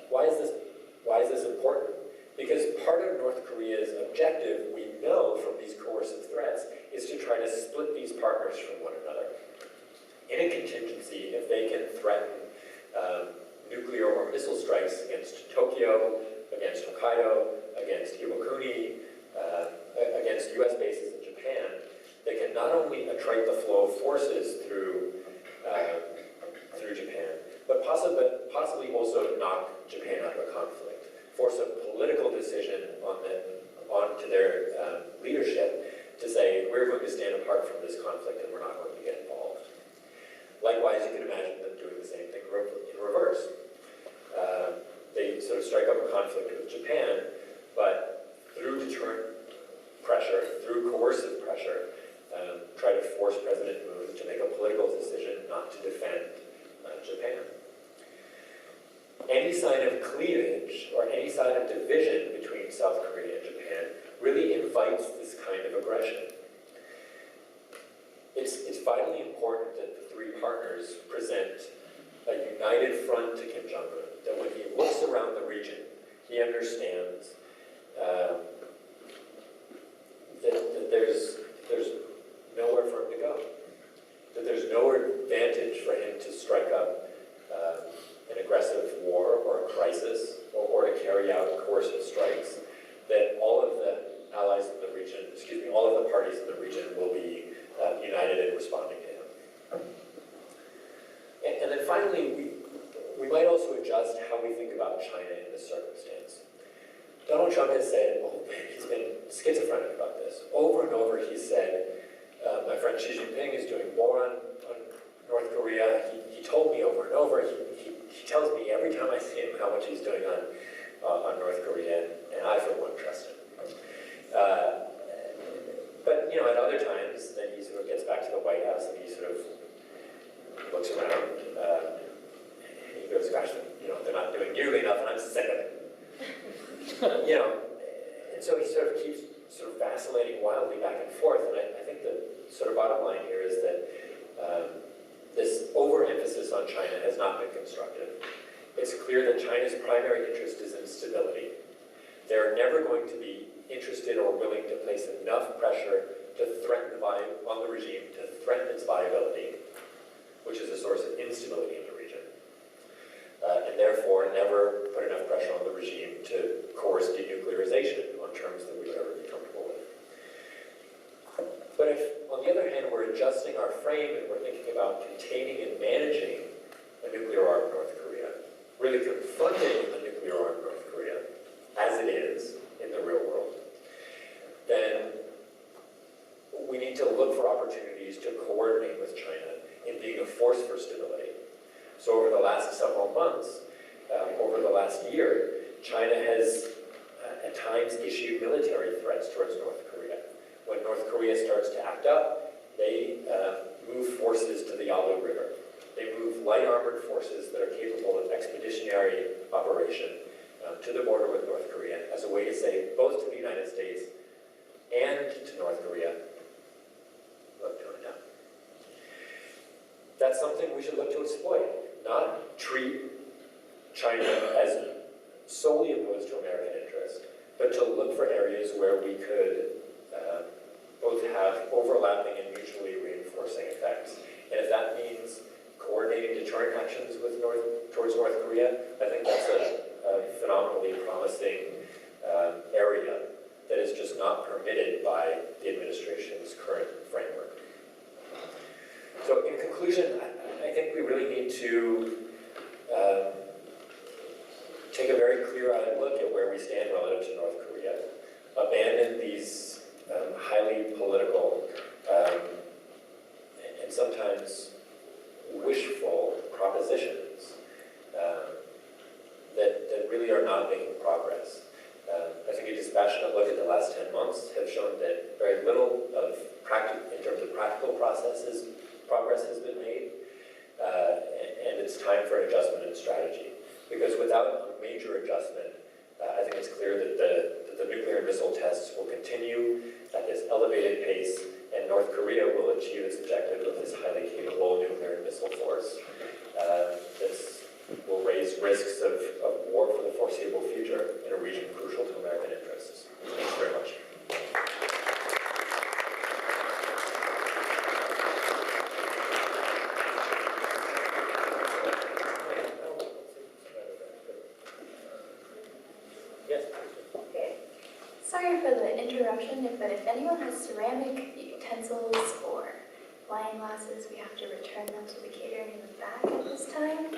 Why is this important? Because part of North Korea's objective, we know from these coercive threats, is to try to split these partners from one another. In a contingency, if they can threaten nuclear or missile strikes against Tokyo, against Hokkaido, against Iwakuni, against U.S. bases in Japan, they can not only attrite the flow of forces through Japan, but possibly also knock Japan out of a conflict, force a political decision onto their leadership to say, we're going to stand apart from this conflict and we're not going to get involved. Likewise, you can imagine them doing the same thing in reverse. They sort of strike up a conflict with Japan, but through deterrent pressure, through coercive pressure, try to force President Moon to make a political decision not to defend Japan. Any sign of cleavage or any sign of division between South Korea and Japan really invites this kind of aggression. It's vitally important that the three partners present a united front to Kim Jong-un, that when he looks around the region, he understands that there's nowhere for him to go, that there's no advantage for him to strike up an aggressive war or a crisis or to carry out coercive strikes, that all of the allies in the region, all of the parties in the region will be united in responding to him. And then finally, we might also adjust how we think about China in this circumstance. Donald Trump has said, he's been schizophrenic about this. Over and over he's said, my friend Xi Jinping is doing war on North Korea. He told me over and over, he tells me every time I see him how much he's doing on North Korea, and I for one trust him. But at other times, then he sort of gets back to the White House and he sort of looks around and he goes, gosh, they're not doing nearly enough and I'm sick of it. And so he sort of keeps sort of vacillating wildly back and forth. And I think the sort of bottom line here is that this overemphasis on China has not been constructive. It's clear that China's primary interest is in stability. They're never going to be interested or willing to place enough pressure to threaten on the regime, to threaten its viability, which is a source of instability in the region. And therefore never put enough pressure on the regime to coerce denuclearization on terms that we would ever be comfortable with. But if, on the other hand, we're adjusting our frame and we're thinking about containing and managing a nuclear-armed North Korea, really confronting a nuclear-armed North Korea, as it is in the real world, last several months, over the last year, China has at times issued military threats towards North Korea. When North Korea starts to act up, they move forces to the Yalu River. They move light armored forces that are capable of expeditionary operation to the border with North Korea as a way to say both to the United States and to North Korea, look, tone it down. That's something we should look to exploit, not treat China as solely opposed to American interest, but to look for areas where we could both have overlapping and mutually reinforcing effects. And if that means coordinating deterrent actions with towards North Korea, I think that's a phenomenally promising area that is just not permitted by the administration's current framework. So in conclusion, I think we really need to take a very clear-eyed look at where we stand relative to North Korea, abandon these highly political and sometimes wishful propositions that really are not making progress. I think a dispassionate look at the last 10 months have shown that very little of in terms of practical progress has been made, and it's time for an adjustment in strategy. Because without a major adjustment, I think it's clear that the nuclear missile tests will continue at this elevated pace, and North Korea will achieve its objective of this highly capable nuclear missile force. This will raise risks of war for the foreseeable future in a region crucial to American interests. Thanks very much. Sorry for the interruption, but if anyone has ceramic utensils or wine glasses, we have to return them to the catering in the back at this time.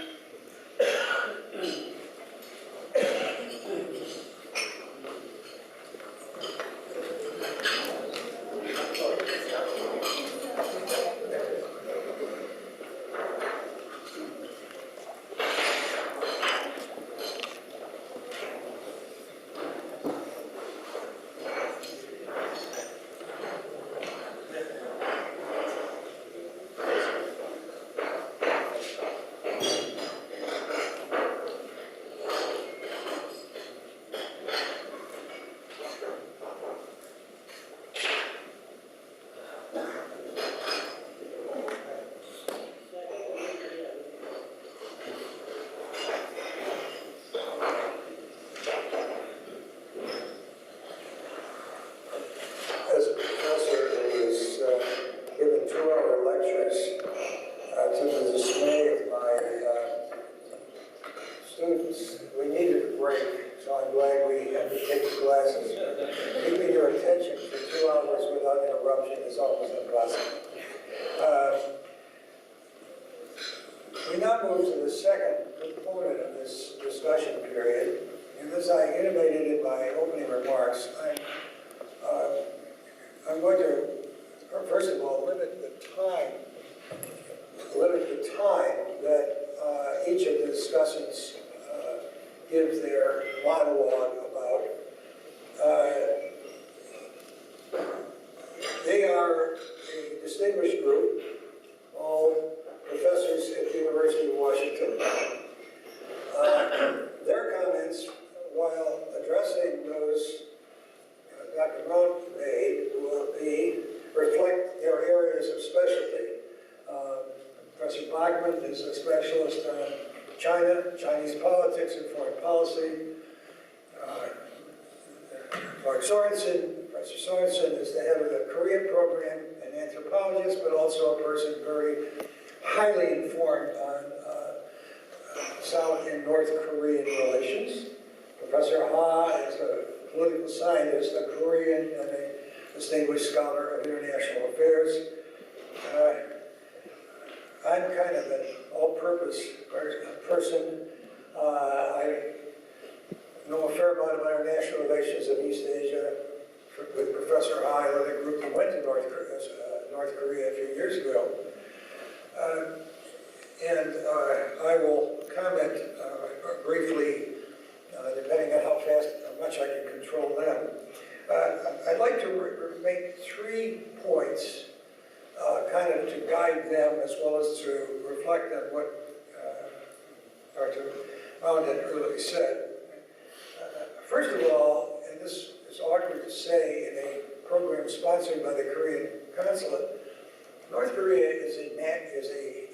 We now move to the second component of this discussion period, and as I intimated in my opening remarks, I'm going to, first of all, limit the time that each of the discussants give their monologue about. They are a distinguished group, all professors at the University of Washington. Their comments, while addressing those Dr. Brown made, will reflect their areas of specialty. Professor Bachman is a specialist on China, Chinese politics and foreign policy. Professor Sorenson is the head of the Korean program, an anthropologist, but also a person very highly informed on South and North Korean relations. Professor Ha is a political scientist, a Korean, and a distinguished scholar of international affairs. I'm kind of an all-purpose person. I know a fair amount about international relations in East Asia with Professor Ha and a group that went to North Korea a few years ago. And I will Dr. Mound had earlier said. First of all, and this is awkward to say in a program sponsored by the Korean consulate, North Korea is a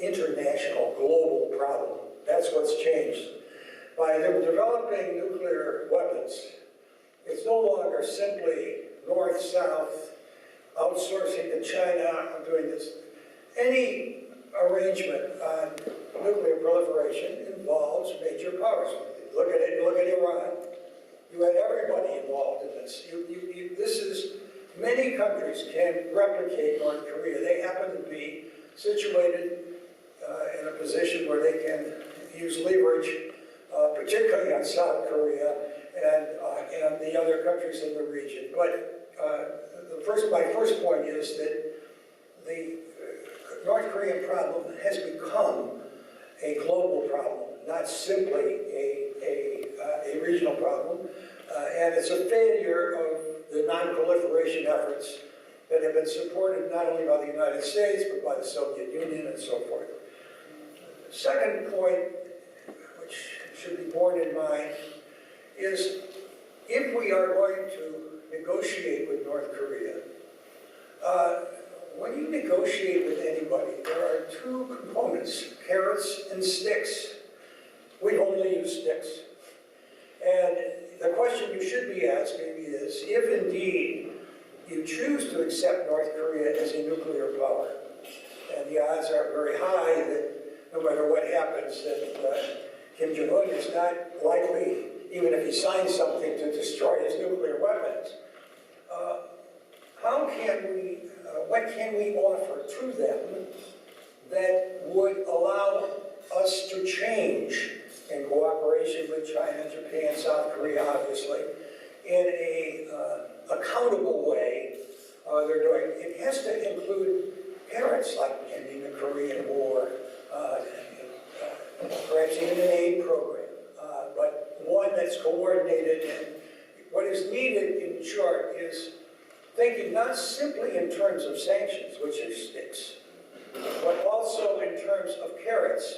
international, global problem. That's what's changed. By them developing nuclear weapons, it's no longer simply north-south, outsourcing to China, I'm doing this. Any arrangement on nuclear proliferation involves major powers. Look at it, look at Iran. You had everybody involved in this. Many countries can replicate North Korea. They happen to be situated in a position where they can use leverage, particularly on South Korea and the other countries in the region. But my first point is that the North Korean problem has become a global problem, not simply a regional problem. And it's a failure of the non-proliferation efforts that have been supported not only by the United States, but by the Soviet Union and so forth. Second point, which should be borne in mind, is if we are going to negotiate with North Korea, when you negotiate with anybody, there are two components, carrots and sticks. We only use sticks. And the question you should be asking is, if indeed you choose to accept North Korea as a nuclear power, and the odds are very high that no matter what happens, that Kim Jong-un is not likely, even if he signs something, to destroy his nuclear weapons, what can we offer to them that would allow us to change, in cooperation with China, Japan, South Korea, obviously, in a accountable way? It has to include carrots, like ending the Korean War, perhaps even an aid program, but one that's coordinated. And what is needed, in short, is thinking not simply in terms of sanctions, which are sticks, but also in terms of carrots.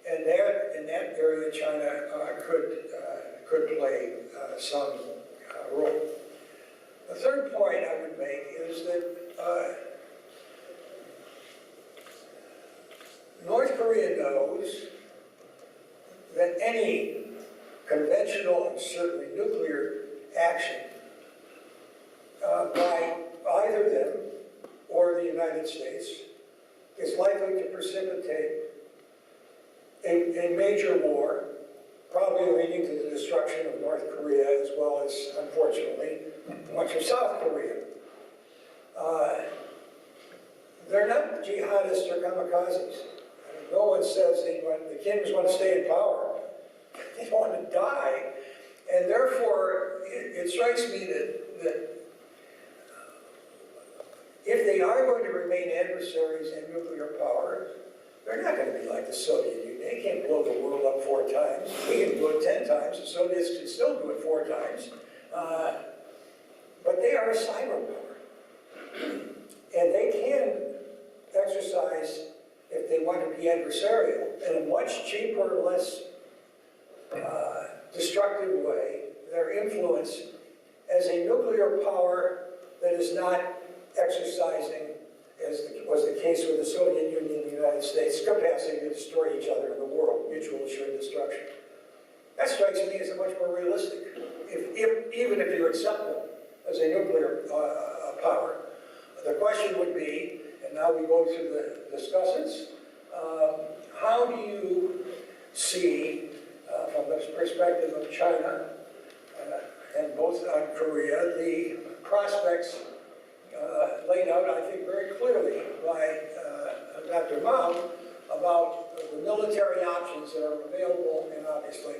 And there, in that area, China could play some role. The third point I would make is that North Korea knows that any conventional and certainly nuclear action by either them or the United States is likely to precipitate a major war, probably leading to the destruction of North Korea as well as, unfortunately, much of South Korea. They're not jihadists or kamikazes. No one says the Kims want to stay in power. They want to die. And therefore, it strikes me that if they are going to remain adversaries and nuclear power, they're not going to be like the Soviet Union. They can't blow the world up 4 times. We can do it 10 times. The Soviets can still do it 4 times. But they are a cyber power. And they can exercise, if they want to be adversarial, in a much cheaper, less destructive way, their influence as a nuclear power that is not exercising, as was the case with the Soviet Union and the United States, capacity to destroy each other in the world, mutual assured destruction. That strikes me as a much more realistic, even if you accept them as a nuclear power. The question would be, and now we go to the discussants, how do you see, from the perspective of China, and both on Korea, the prospects laid out, I think, very clearly by Dr. Mao about the military options that are available, and obviously,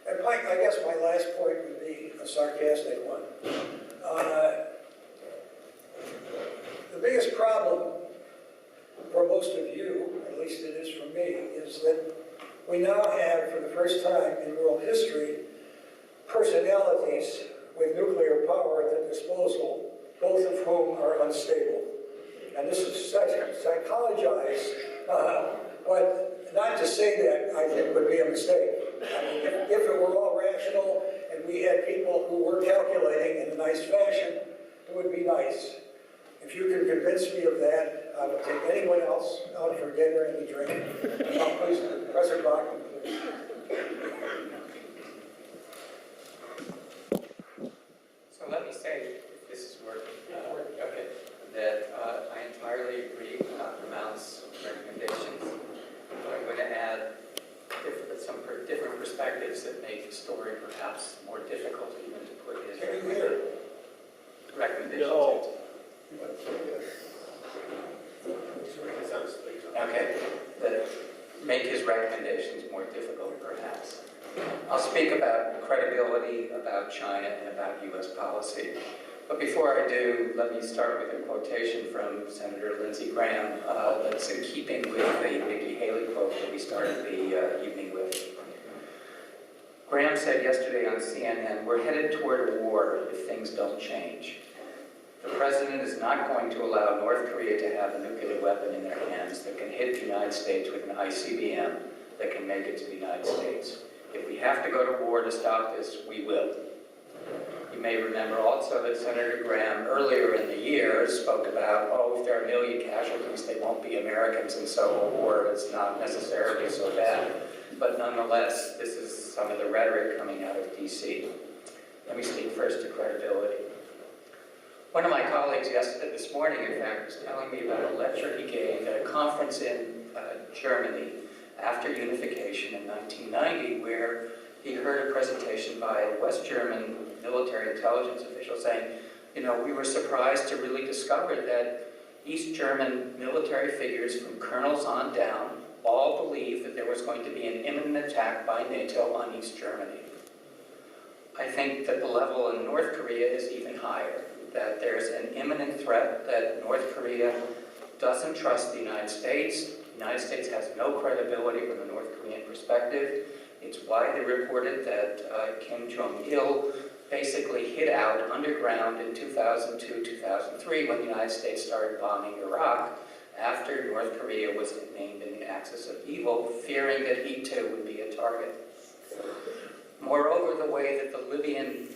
and I guess my last point would be a sarcastic one. The biggest problem for most of you, at least it is for me, is that we now have, for the first time in world history, personalities with nuclear power at their disposal, both of whom are unstable. And this is psychologized, but not to say that, I think, would be a mistake. I mean, if it were all rational and we had people who were calculating in a nice fashion, it would be nice. If you can convince me of that, I will take anyone else out for dinner and a drink. Please, Professor Bachman, please. So let me say, if this is working, okay, that I entirely agree with Dr. Mount's recommendations. But I'm going to add some different perspectives that make the story perhaps more difficult even to put his recommendations into. Okay, that make his recommendations more difficult perhaps. I'll speak about credibility, about China, and about U.S. policy. But before I do, let me start with a quotation from Senator Lindsey Graham that's in keeping with the Nikki Haley quote that we started the evening with. Graham said yesterday on CNN, "We're headed toward a war if things don't change. The president is not going to allow North Korea to have a nuclear weapon in their hands that can hit the United States with an ICBM that can make it to the United States. If we have to go to war to stop this, we will." You may remember also that Senator Graham earlier in the year spoke about, oh, if there are a million casualties, they won't be Americans, and so a war is not necessarily so bad. But nonetheless, this is some of the rhetoric coming out of DC. Let me speak first to credibility. One of my colleagues this morning, in fact, was telling me about a lecture he gave at a conference in Germany after unification in 1990, where he heard a presentation by a West German military intelligence official saying, you know, we were surprised to really discover that East German military figures from colonels on down all believed that there was going to be an imminent attack by NATO on East Germany. I think that the level in North Korea is even higher, that there's an imminent threat that North Korea doesn't trust the United States. The United States has no credibility from the North Korean perspective. It's widely reported that Kim Jong-il basically hid out underground in 2002, 2003 when the United States started bombing Iraq after North Korea was named in the axis of evil, fearing that he too would be a target. Moreover, the way that the Libyan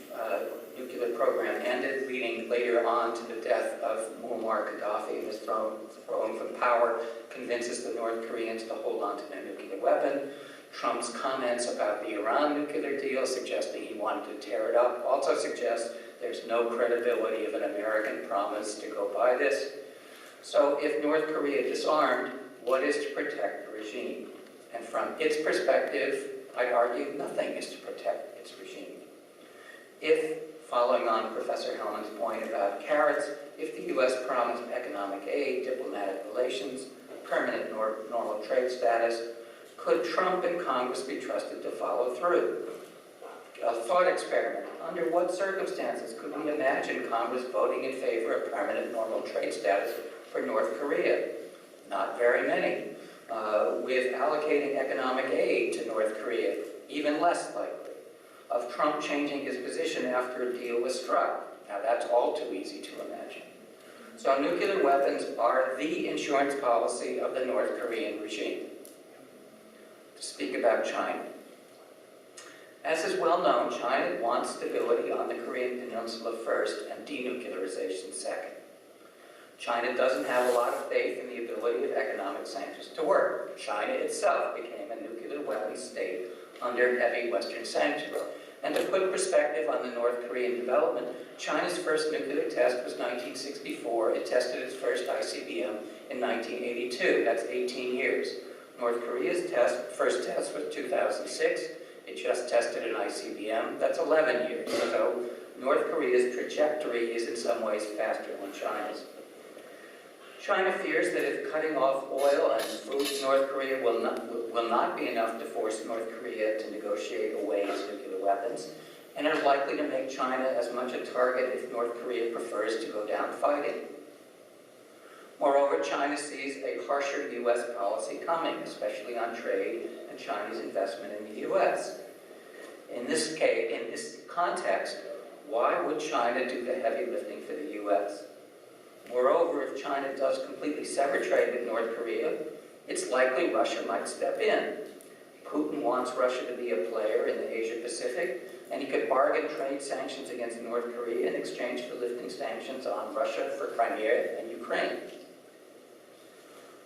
nuclear program ended, leading later on to the death of Muammar Gaddafi and his thrown from power, convinces the North Koreans to hold on to their nuclear weapon. Trump's comments about the Iran nuclear deal, suggesting he wanted to tear it up, also suggest there's no credibility of an American promise to go by this. So if North Korea disarmed, what is to protect the regime? And from its perspective, I'd argue nothing is to protect its regime. If, following on Professor Hellman's point about carrots, if the U.S. promised economic aid, diplomatic relations, permanent normal trade status, could Trump and Congress be trusted to follow through? A thought experiment. Under what circumstances could we imagine Congress voting in favor of permanent normal trade status for North Korea? Not very many. With allocating economic aid to North Korea, even less likely. Of Trump changing his position after a deal was struck. Now that's all too easy to imagine. So nuclear weapons are the insurance policy of the North Korean regime. To speak about China. As is well known, China wants stability on the Korean Peninsula first and denuclearization second. China doesn't have a lot of faith in the ability of economic sanctions to work. China itself became a nuclear weapons state under heavy Western sanctions. And to put perspective on the North Korean development, China's first nuclear test was 1964. It tested its first ICBM in 1982. That's 18 years. North Korea's first test was 2006. It just tested an ICBM. That's 11 years. So North Korea's trajectory is in some ways faster than China's. China fears that if cutting off oil and food to North Korea will not be enough to force North Korea to negotiate away its nuclear weapons, and are likely to make China as much a target if North Korea prefers to go down fighting. Moreover, China sees a harsher U.S. policy coming, especially on trade and Chinese investment in the U.S. In this case, in this context, why would China do the heavy lifting for the U.S.? Moreover, if China does completely sever trade with North Korea, it's likely Russia might step in. Putin wants Russia to be a player in the Asia-Pacific, and he could bargain trade sanctions against North Korea in exchange for lifting sanctions on Russia for Crimea and Ukraine.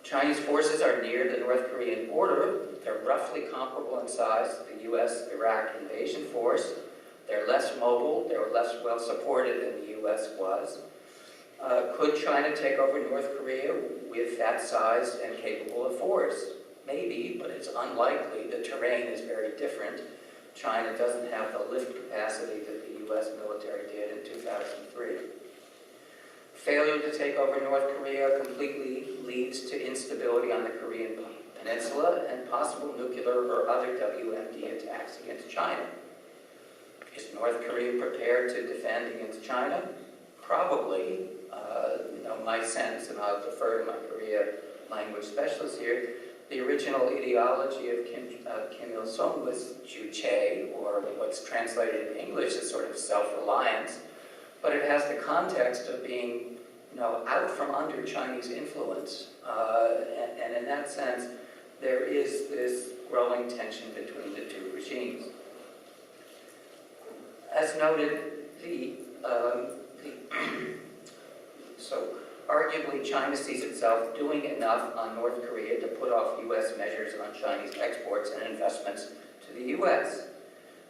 Chinese forces are near the North Korean border. They're roughly comparable in size to the US-Iraq invasion force. They're less mobile, they're less well supported than the US was. Could China take over North Korea with that size and capable of force? Maybe, but it's unlikely. The terrain is very different. China doesn't have the lift capacity that the US military did in 2003. Failure to take over North Korea completely leads to instability on the Korean Peninsula and possible nuclear or other WMD attacks against China. Is North Korea prepared to defend against China? Probably. My sense, and I'll defer to my Korea language specialist here, the original ideology of Kim Il-sung was Juche, or what's translated in English as sort of self-reliance, but it has the context of being out from under Chinese influence. And in that sense, there is this growing tension between the two regimes. As noted, so arguably China sees itself doing enough on North Korea to put off US measures on Chinese exports and investments to the US.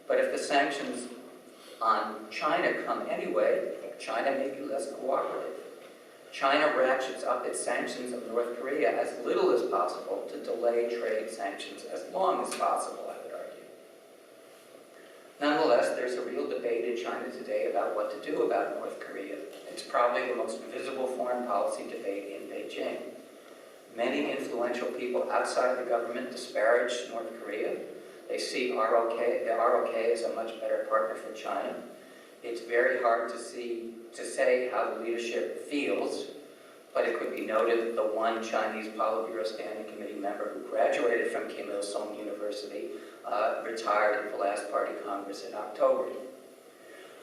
But if the sanctions on China come anyway, China may be less cooperative. China ratchets up its sanctions of North Korea as little as possible to delay trade sanctions as long as possible, I would argue. Nonetheless, there's a real debate in China today about what to do about North Korea. It's probably the most visible foreign policy debate in Beijing. Many influential people outside the government disparage North Korea. They see the ROK as a much better partner for China. It's very hard to say how the leadership feels, but it could be noted that the one Chinese Politburo Standing Committee member who graduated from Kim Il-sung University retired at the last Party Congress in October.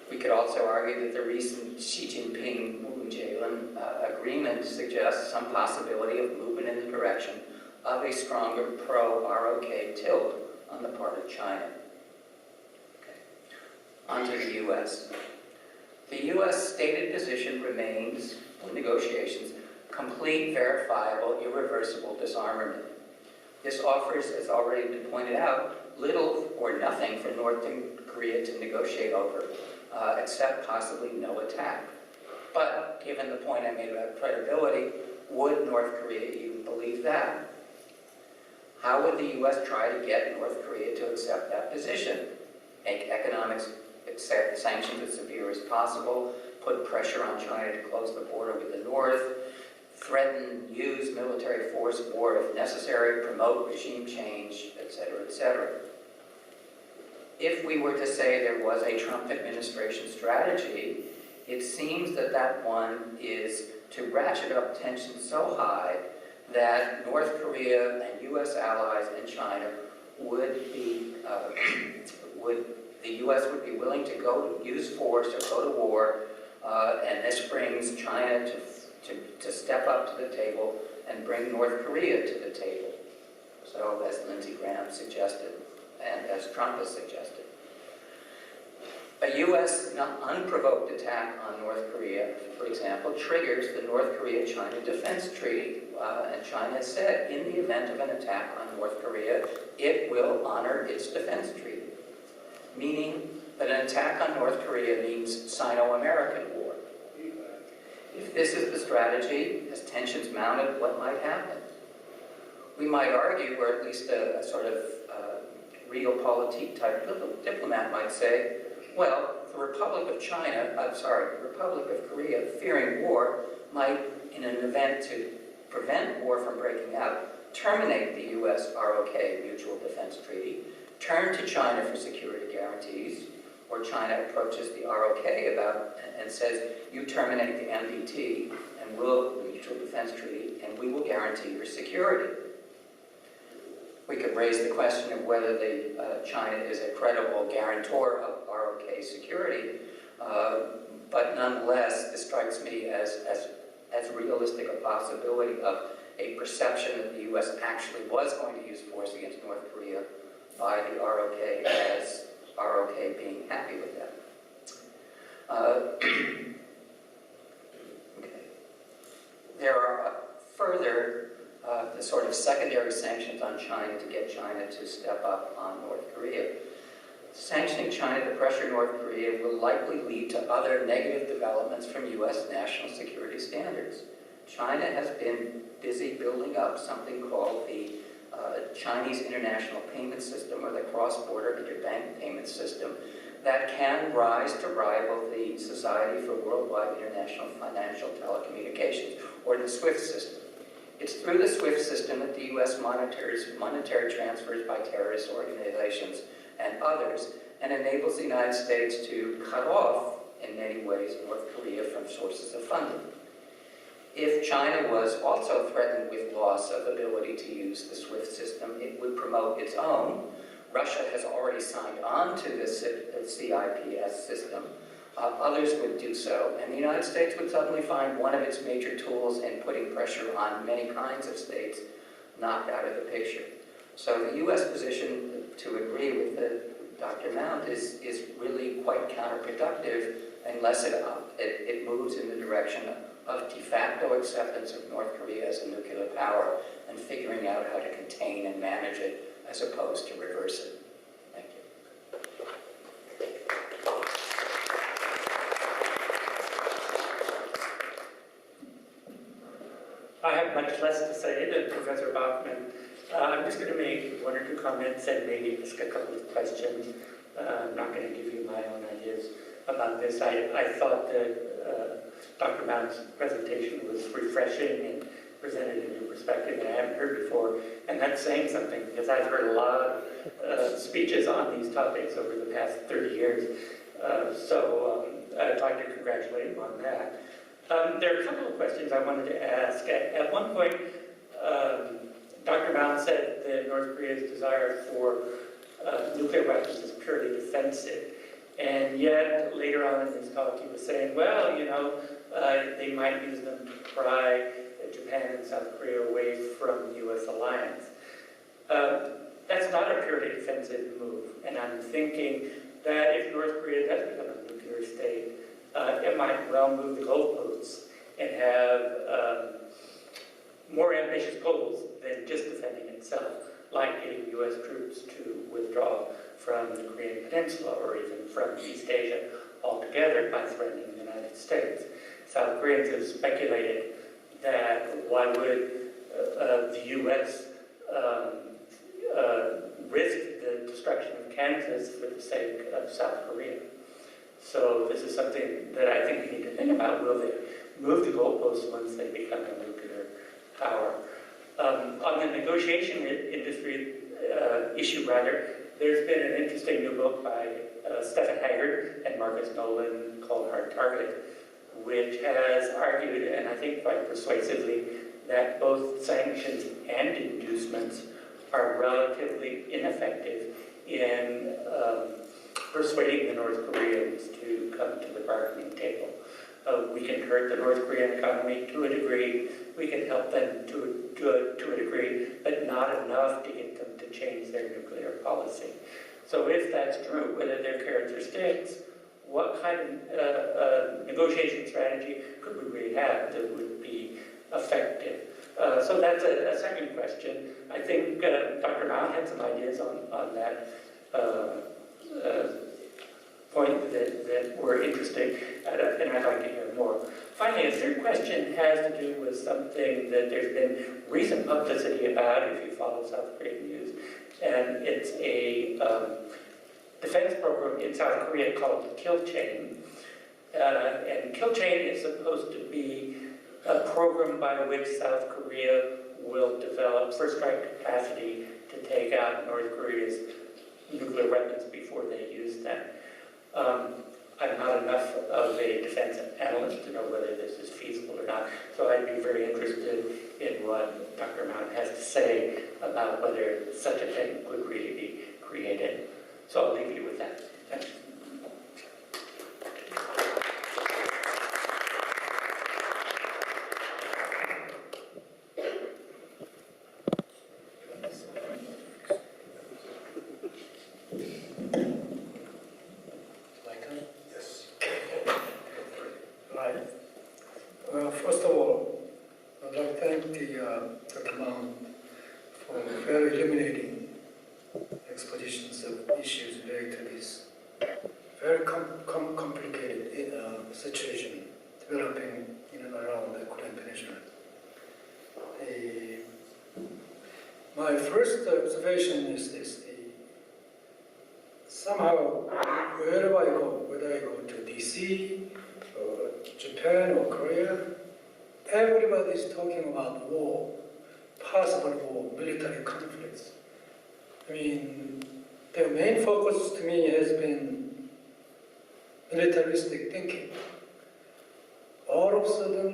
We could also argue that the recent Xi Jinping-Moon Jae-in agreement suggests some possibility of movement in the direction of a stronger pro-ROK tilt on the part of China. On to the U.S. The U.S. stated position remains, in negotiations, complete, verifiable, irreversible disarmament. This offers, as already been pointed out, little or nothing for North Korea to negotiate over, except possibly no attack. But, given the point I made about credibility, would North Korea even believe that? How would the U.S. try to get North Korea to accept that position? Make economic sanctions as severe as possible, put pressure on China to close the border with the North, threaten, use military force war if necessary, promote regime change, etc., etc. If we were to say there was a Trump administration strategy, it seems that that one is to ratchet up tensions so high that North Korea and U.S. allies and China the U.S. would be willing to use force or go to war, and this brings China to step up to the table and bring North Korea to the table. So, as Lindsey Graham suggested, and as Trump has suggested. A U.S. unprovoked attack on North Korea, for example, triggers the North Korea-China Defense Treaty. And China has said, in the event of an attack on North Korea, it will honor its defense treaty. Meaning that an attack on North Korea means Sino-American war. If this is the strategy, as tensions mounted, what might happen? We might argue, or at least a sort of realpolitik type diplomat might say, well, the Republic of Korea, fearing war, might, in an event to prevent war from breaking out, terminate the U.S. ROK, Mutual Defense Treaty, turn to China for security guarantees, or China approaches the ROK and says, you terminate the MDT, and the Mutual Defense Treaty, and we will guarantee your security. We could raise the question of whether China is a credible guarantor of ROK security, but nonetheless, this strikes me as realistic a possibility of a perception that the U.S. actually was going to use force against North Korea by the ROK, as ROK being happy with that. Okay. There are further the sort of secondary sanctions on China to get China to step up on North Korea. Sanctioning China to pressure North Korea will likely lead to other negative developments from U.S. national security standards. China has been busy building up something called the Chinese International Payment System, or the Cross-Border Interbank Payment System, that can rise to rival the Society for Worldwide International Financial Telecommunications, or the SWIFT system. It's through the SWIFT system that the U.S. monitors monetary transfers by terrorist organizations and others, and enables the United States to cut off, in many ways, North Korea from sources of funding. If China was also threatened with loss of ability to use the SWIFT system, it would promote its own. Russia has already signed on to the CIPS system. Others would do so, and the United States would suddenly find one of its major tools in putting pressure on many kinds of states knocked out of the picture. So the U.S. position, to agree with Dr. Mount, is really quite counterproductive unless it moves in the direction of de facto acceptance of North Korea as a nuclear power and figuring out how to contain and manage it as opposed to reverse it. Thank you. I have much less to say than Professor Bachman. I'm just going to make one or two comments and maybe ask a couple of questions. I'm not going to give you my own ideas about this. I thought that Dr. Mount's presentation was refreshing and presented a new perspective that I haven't heard before, and that's saying something, because I've heard a lot of speeches on these topics over the past 30 years. So I'd like to congratulate him on that. There are a couple of questions I wanted to ask. At one point, Dr. Mount said that North Korea's desire for nuclear weapons is purely defensive. And yet, later on in his talk, he was saying, well, you know, they might use them to pry Japan and South Korea away from the U.S. alliance. That's not a purely defensive move. And I'm thinking that if North Korea does become a nuclear state, it might well move the goalposts and have more ambitious goals than just defending itself, like getting U.S. troops to withdraw from the Korean Peninsula or even from East Asia altogether by threatening the United States. South Koreans have speculated that why would the U.S. Risk the destruction of Kansas for the sake of South Korea. So this is something that I think we need to think about. Will they move the goalposts once they become a nuclear power? On the negotiation industry issue, there's been an interesting new book by Stephen Haggard and Marcus Nolan called Hard Target, which has argued, and I think quite persuasively, that both sanctions and inducements are relatively ineffective in persuading the North Koreans to come to the bargaining table. We can hurt the North Korean economy to a degree, we can help them to a degree, but not enough to get them to change their nuclear policy. So if that's true, whether they're carrots or sticks, what kind of negotiation strategy could we really have that would be effective? So that's a second question. I think Dr. Mount had some ideas on that point that were interesting, and I'd like to hear more. Finally, a third question has to do with something that there's been recent publicity about, if you follow South Korean news, and it's a defense program in South Korea called Kill Chain. And Kill Chain is supposed to be a program by which South Korea will develop first-strike capacity to take out North Korea's nuclear weapons before they use them. I'm not enough of a defense analyst to know whether this is feasible or not, so I'd be very interested in what Dr. Mount has to say about whether such a thing could really be created. So I'll leave you with that. Thanks. issues related to this very complicated situation developing in and around the Korean Peninsula. My first observation is this: somehow, wherever I go, whether I go to DC, or Japan, or Korea, everybody is talking about war, possible war, military conflicts. I mean, their main focus to me has been militaristic thinking. All of a sudden,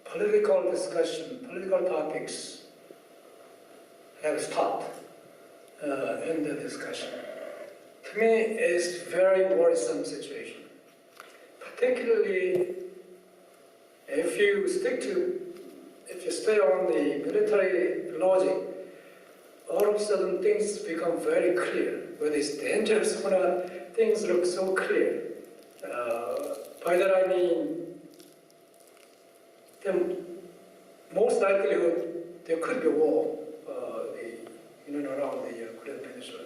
political discussion, political topics have stopped in the discussion. To me, it's a very worrisome situation. Particularly if you stay on the military logic, all of a sudden things become very clear. Whether it's dangerous or not, things look so clear. By that I mean, the most likelihood there could be war in and around the Korean Peninsula.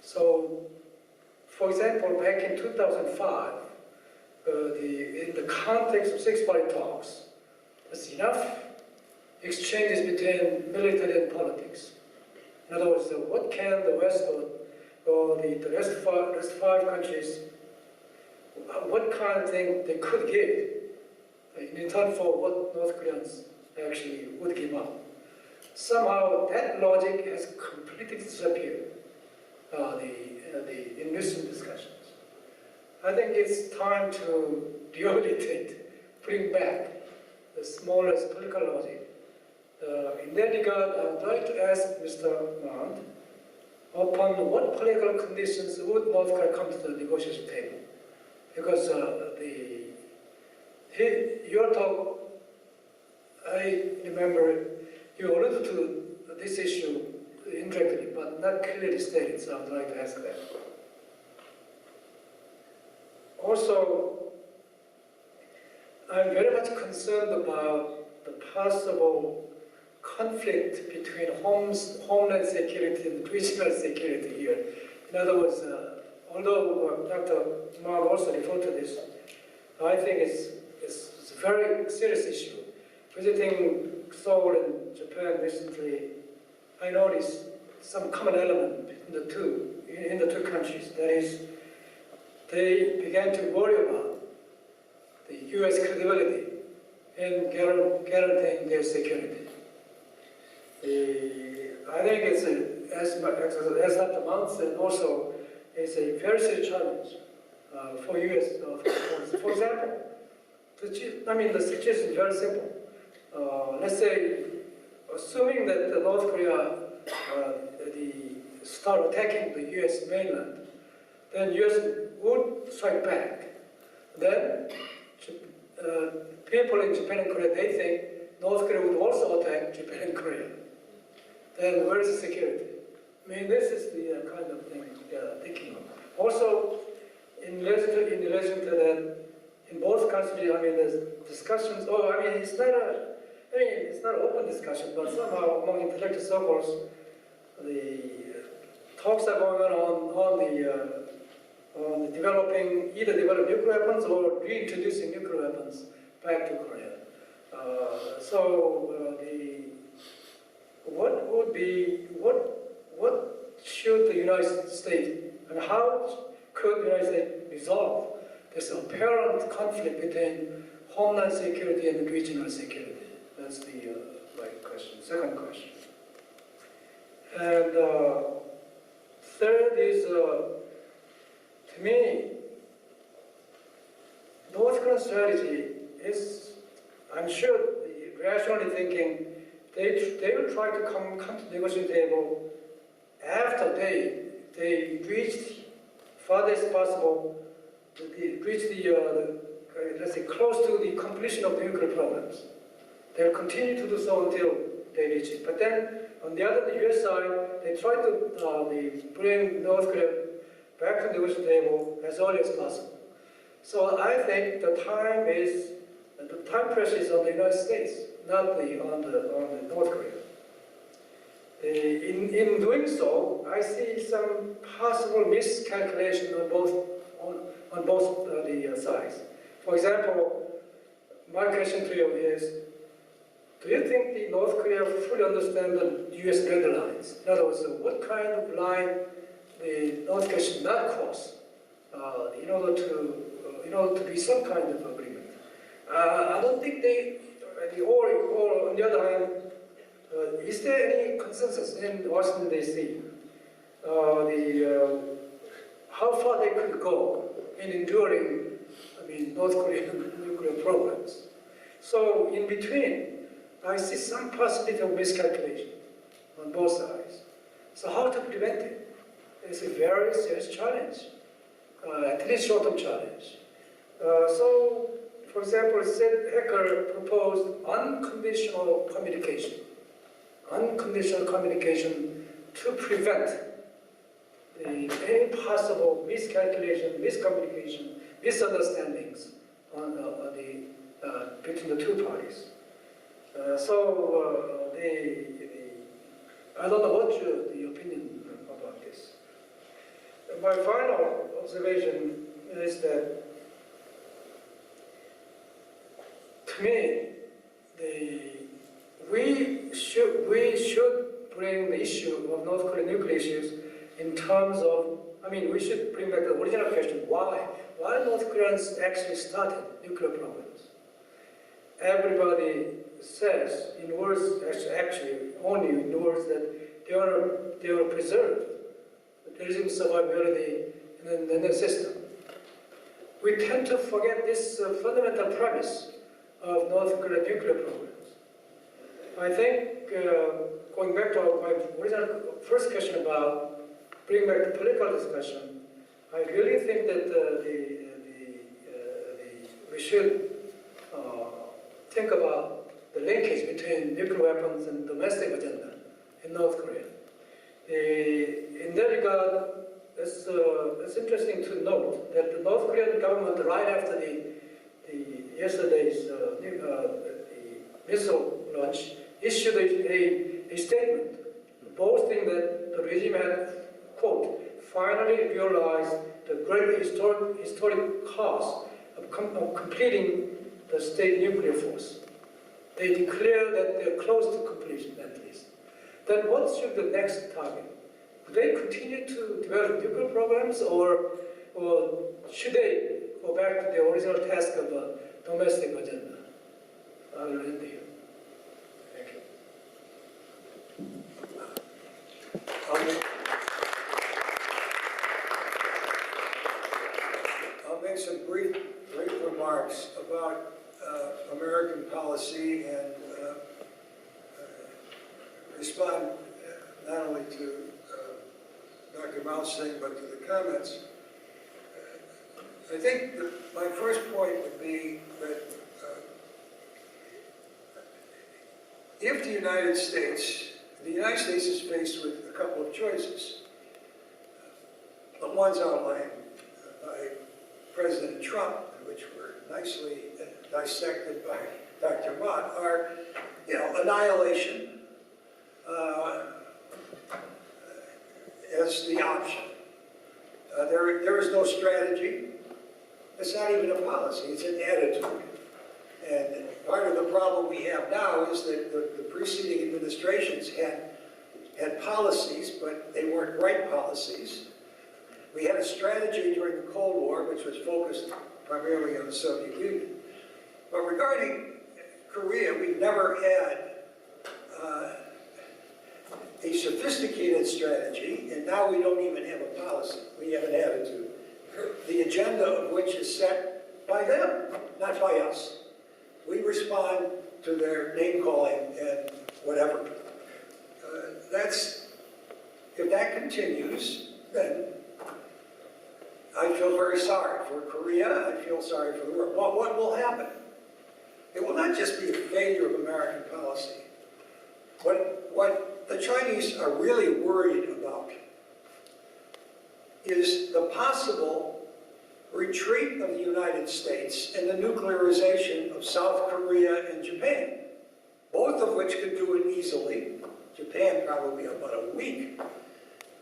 So, for example, back in 2005, in the context of six-party talks, there's enough exchanges between military and politics. In other words, what can the West or the rest five countries, what kind of thing they could give in return for what North Koreans actually would give up. Somehow that logic has completely disappeared in recent discussions. I think it's time to rehabilitate, bring back the smallest political logic. In that regard, I would like to ask Mr. Mount, upon what political conditions would North Korea come to the negotiation table? Because your talk, I remember you alluded to this issue indirectly, but not clearly stated, so I would like to ask that. Also, I'm very much concerned about the possible conflict between homeland security and regional security here. In other words, although Dr. Mount also referred to this, I think it's a very serious issue. Visiting Seoul and Japan recently, I noticed some common element in the two countries. That is, they began to worry about the U.S. credibility in guaranteeing their security. I think it's as Dr. Mount said, also it's a very serious challenge for U.S. For example, the situation is very simple. Let's say, assuming that North Korea start attacking the U.S. mainland, then U.S. would strike back. Then people in Japan and Korea, they think North Korea would also attack Japan and Korea. Then where is the security? I mean, this is the kind of thing thinking of. Also, in relation to that, in both countries, there's discussions. It's not an open discussion, but somehow among intellectual circles, the talks are going on developing nuclear weapons or reintroducing nuclear weapons back to Korea. What should the United States, and how could the United States resolve this apparent conflict between homeland security and regional security? That's the question. Second question. And third is, to me, North Korean strategy is, I'm sure, rationally thinking, they will try to come to the negotiation table after they reach farthest possible, reach let's say, close to the completion of the nuclear programs. They'll continue to do so until they reach it. But then, on the U.S. side, they try to bring North Korea back to the negotiation table as early as possible. So I think the time pressure is on the United States, not on the North Korea. In doing so, I see some possible miscalculation on both the sides. For example, my question to you is, do you think the North Korea fully understand the U.S. red lines? In other words, what kind of line the North Korea should not cross in order to be some kind of agreement? I don't think or on the other hand, is there any consensus in Washington D.C. How far they could go in enduring, North Korean nuclear programs? So in between, I see some possibility of miscalculation on both sides. So how to prevent it? It's a very serious challenge, at least short-term challenge. So, for example, Hecker proposed unconditional communication to prevent any possible miscalculation, miscommunication, misunderstandings between the two parties. I don't know what the opinion about this. My final observation is that, to me, we should bring the issue of North Korean nuclear issues in terms of, we should bring back the original question, why North Koreans actually started nuclear programs. Everybody says, in words, actually only in words, that they are preserved. There isn't survivability in the system. We tend to forget this fundamental premise of North Korean nuclear programs. I think, going back to my original first question about bringing back the political discussion, I really think that we should think about the linkage between nuclear weapons and domestic agenda in North Korea. In that regard, it's interesting to note that the North Korean government, right after yesterday's missile launch, issued a statement boasting that the regime had, quote, finally realized the great historic cost of completing the state nuclear force. They declare that they're close to completion, at least. Then what should the next target? Do they continue to develop nuclear programs, or should they go back to the original task of a domestic agenda? I will end here. Thank you. I'll make some brief remarks about American policy and respond not only to Dr. Mouth's thing, but to the comments. I think my first point would be that if the United States is faced with a couple of choices. The ones outlined by President Trump, which were nicely dissected by Dr. Mott, are, annihilation as the option. There is no strategy. It's not even a policy, it's an attitude. And part of the problem we have now is that the preceding administrations had policies, but they weren't right policies. We had a strategy during the Cold War, which was focused primarily on the Soviet Union. But regarding Korea, we've never had a sophisticated strategy, and now we don't even have a policy. We have an attitude. The agenda of which is set by them, not by us. We respond to their name-calling and whatever. If that continues, then I feel very sorry for Korea. I feel sorry for the world. What will happen? It will not just be a failure of American policy. What the Chinese are really worried about is the possible retreat of the United States and the nuclearization of South Korea and Japan, both of which could do it easily, Japan probably about a week.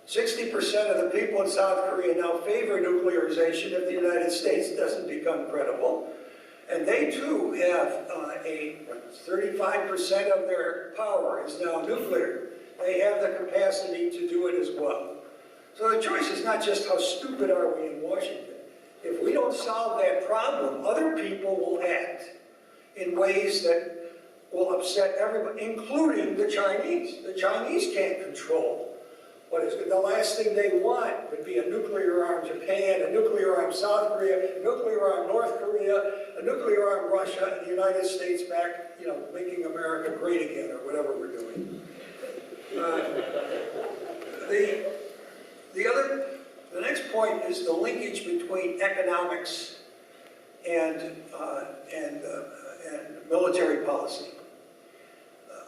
60% of the people in South Korea now favor nuclearization if the United States doesn't become credible. And they too have 35% of their power is now nuclear. They have the capacity to do it as well. So the choice is not just how stupid are we in Washington. If we don't solve that problem, other people will act in ways that will upset everyone, including the Chinese. The Chinese can't control what is good. The last thing they want would be a nuclear-armed Japan, a nuclear-armed South Korea, a nuclear-armed North Korea, a nuclear-armed Russia, and the United States back, making America great again, or whatever we're doing. The next point is the linkage between economics and military policy.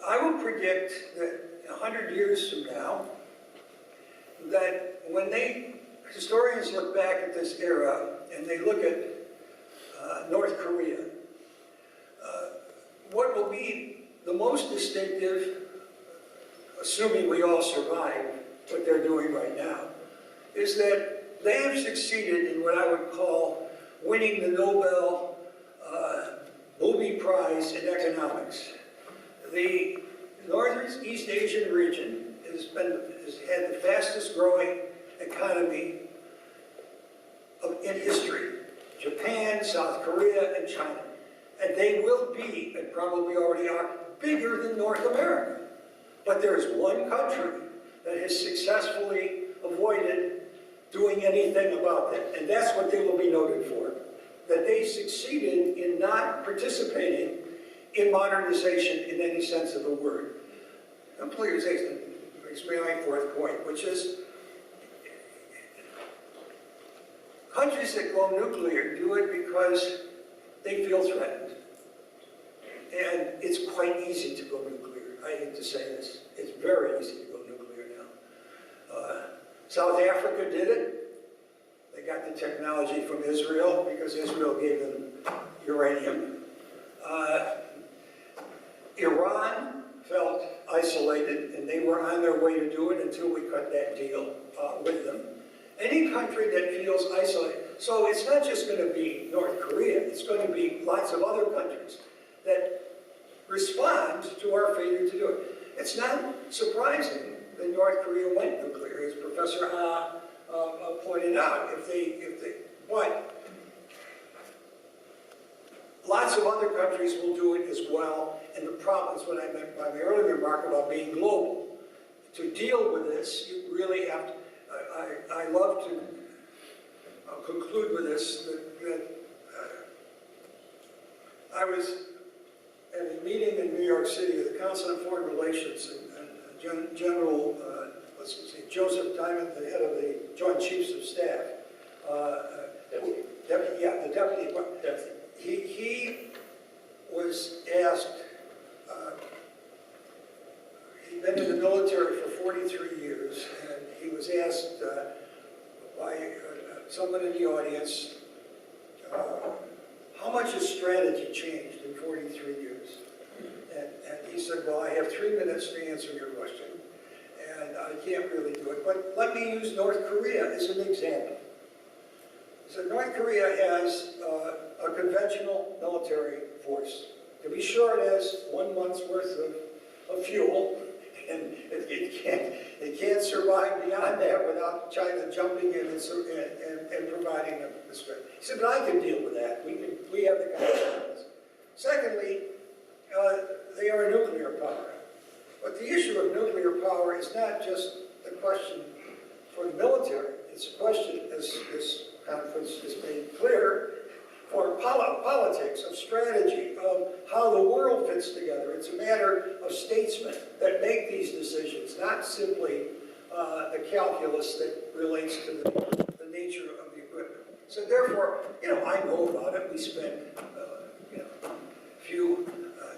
I will predict that 100 years from now, that when historians look back at this era and they look at North Korea, what will be the most distinctive, assuming we all survive what they're doing right now, is that they have succeeded in what I would call winning the Nobel Booby Prize in economics. The Northeast Asian region has had the fastest growing economy in history. Japan, South Korea, and China. And they will be, and probably already are, bigger than North America. But there is one country that has successfully avoided doing anything about that. And that's what they will be noted for. That they succeeded in not participating in modernization in any sense of the word. Nuclearization brings me to my fourth point, which is countries that go nuclear do it because they feel threatened. And it's quite easy to go nuclear. I hate to say this. It's very easy to go nuclear now. South Africa did it. They got the technology from Israel because Israel gave them uranium. Iran felt isolated, and they were on their way to do it until we cut that deal with them. Any country that feels isolated. So it's not just going to be North Korea. It's going to be lots of other countries that respond to our failure to do it. It's not surprising that North Korea went nuclear, as Professor Ha pointed out. But lots of other countries will do it as well. And the problem is what I meant by my earlier remark about being global. To deal with this, you really have to. I love to conclude with this, that I was at a meeting in New York City with the Council on Foreign Relations and General, Joseph Diamond, the head of the Joint Chiefs of Staff. The deputy. He was asked, he'd been in the military for 43 years, and he was asked by someone in the audience, how much has strategy changed in 43 years? And he said, well, I have 3 minutes to answer your question, and I can't really do it, but let me use North Korea as an example. He said, North Korea has a conventional military force. To be sure, it has 1 month's worth of fuel, and it can't survive beyond that without China jumping in and providing the strength. He said, but I can deal with that. We have the capabilities. Secondly, they are a nuclear power. But the issue of nuclear power is not just the question for the military. It's a question, as this conference has made clear, for politics, of strategy, of how the world fits together. It's a matter of statesmen that make these decisions, not simply the calculus that relates to the nature of the equipment. So therefore, I know about it. We spend a few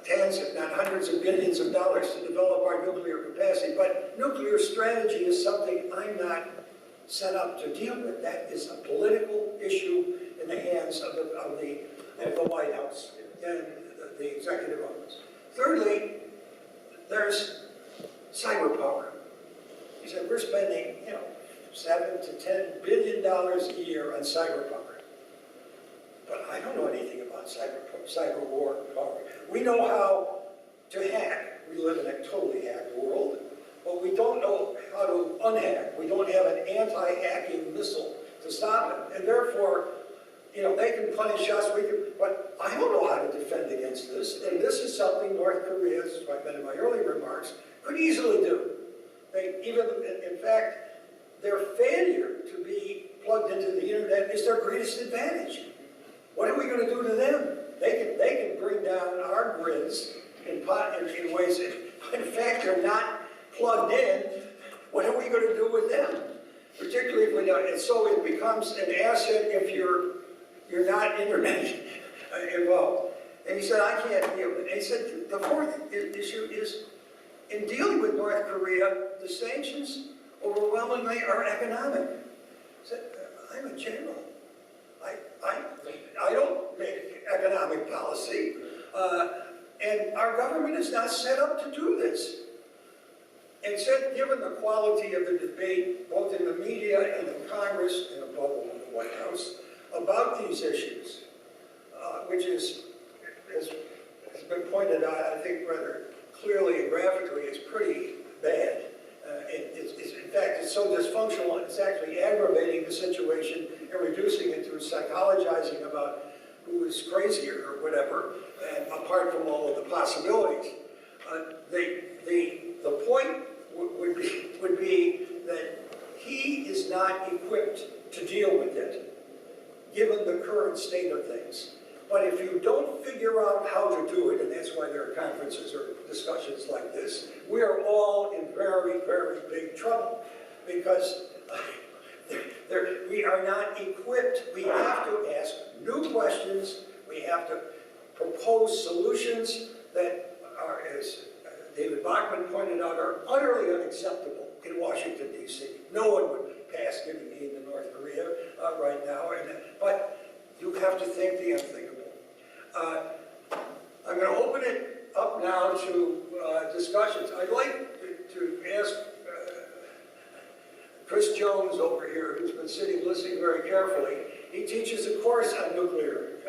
tens, if not hundreds of billions of dollars to develop our nuclear capacity. But nuclear strategy is something I'm not set up to deal with. That is a political issue in the hands of the White House and the executive office. Thirdly, there's cyber power. He said, we're spending, $7 to $10 billion a year on cyber power. But I don't know anything about cyber war power. We know how to hack. We live in a totally hacked world, but we don't know how to unhack. We don't have an anti-hacking missile to stop it. And therefore, they can punish us, but I don't know how to defend against this. And this is something North Korea, as I meant in my earlier remarks, could easily do. In fact, their failure to be plugged into the internet is their greatest advantage. What are we going to do to them? They can bring down our grids in ways that, in fact, they're not plugged in. What are we going to do with them? Particularly if we don't. And so it becomes an asset if you're not internet involved. And he said, I can't deal with it. And he said, the fourth issue is, in dealing with North Korea, the sanctions overwhelmingly are economic. He said, I'm a general. I don't make economic policy. And our government is not set up to do this. And said, given the quality of the debate, both in the media and in Congress, and above all in the White House, about these issues, which is, as has been pointed out, I think rather clearly and graphically, is pretty bad. In fact, it's so dysfunctional, it's actually aggravating the situation and reducing it to psychologizing about who is crazier or whatever, and apart from all of the possibilities. The point would be that he is not equipped to deal with it, given the current state of things. But if you don't figure out how to do it, and that's why there are conferences or discussions like this, we are all in very, very big trouble, because we are not equipped. We have to ask new questions. We have to propose solutions that are, as David Bachman pointed out, are utterly unacceptable in Washington, D.C. No one would pass giving aid to North Korea right now, but you have to think the unthinkable. I'm going to open it up now to discussions. I'd like to ask Chris Jones over here, who's been sitting listening very carefully. He teaches a course on nuclear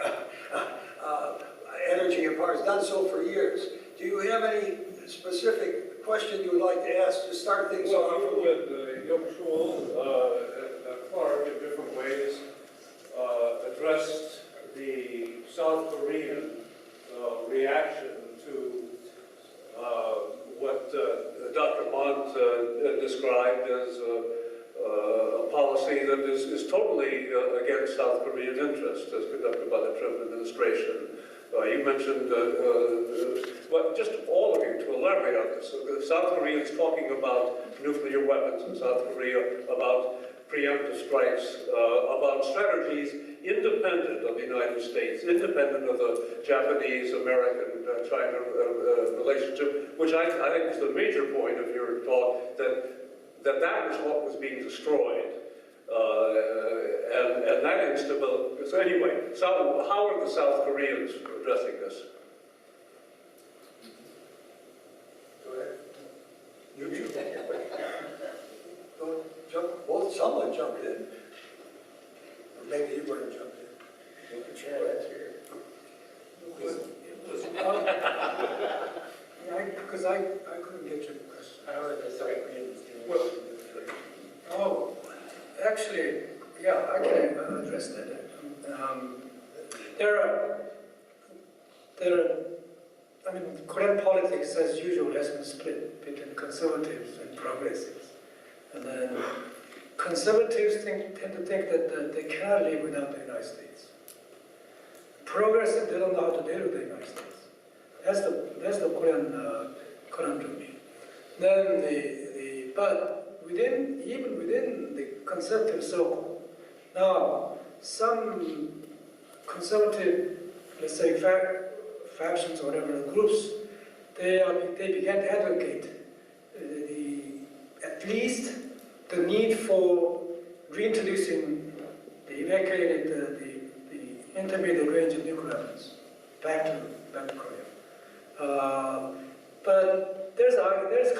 energy and power. He's done so for years. Do you have any specific question you would like to ask to start things off? Well, you with Chool and Clark in different ways addressed the South Korean reaction to what Dr. Mont described as a policy that is totally against South Korean interests, as conducted by the Trump administration. You mentioned, well, just all of you to elaborate on this. The South Koreans talking about nuclear weapons in South Korea, about preemptive strikes, about strategies independent of the United States, independent of the Japanese-American-China relationship, which I think is the major point of your talk, that was what was being destroyed. And that instability. So anyway, how are the South Koreans addressing this? Go ahead. You Go jump. Well, someone jumped in. Or maybe you weren't jumped in. You can share that here. Because I couldn't get your question. How are the South Koreans doing? Oh, actually, yeah, I can address that. I mean, Korean politics, as usual, has been split between conservatives and progressives. And then conservatives tend to think that they cannot live without the United States. Progressives, they don't know how to deal with the United States. That's the Korean conundrum. Then but even within the conservative circle, now some conservative, let's say, factions or whatever, groups, they began to advocate at least the need for reintroducing the evacuated the intermediate range of nuclear weapons back to Korea. But there's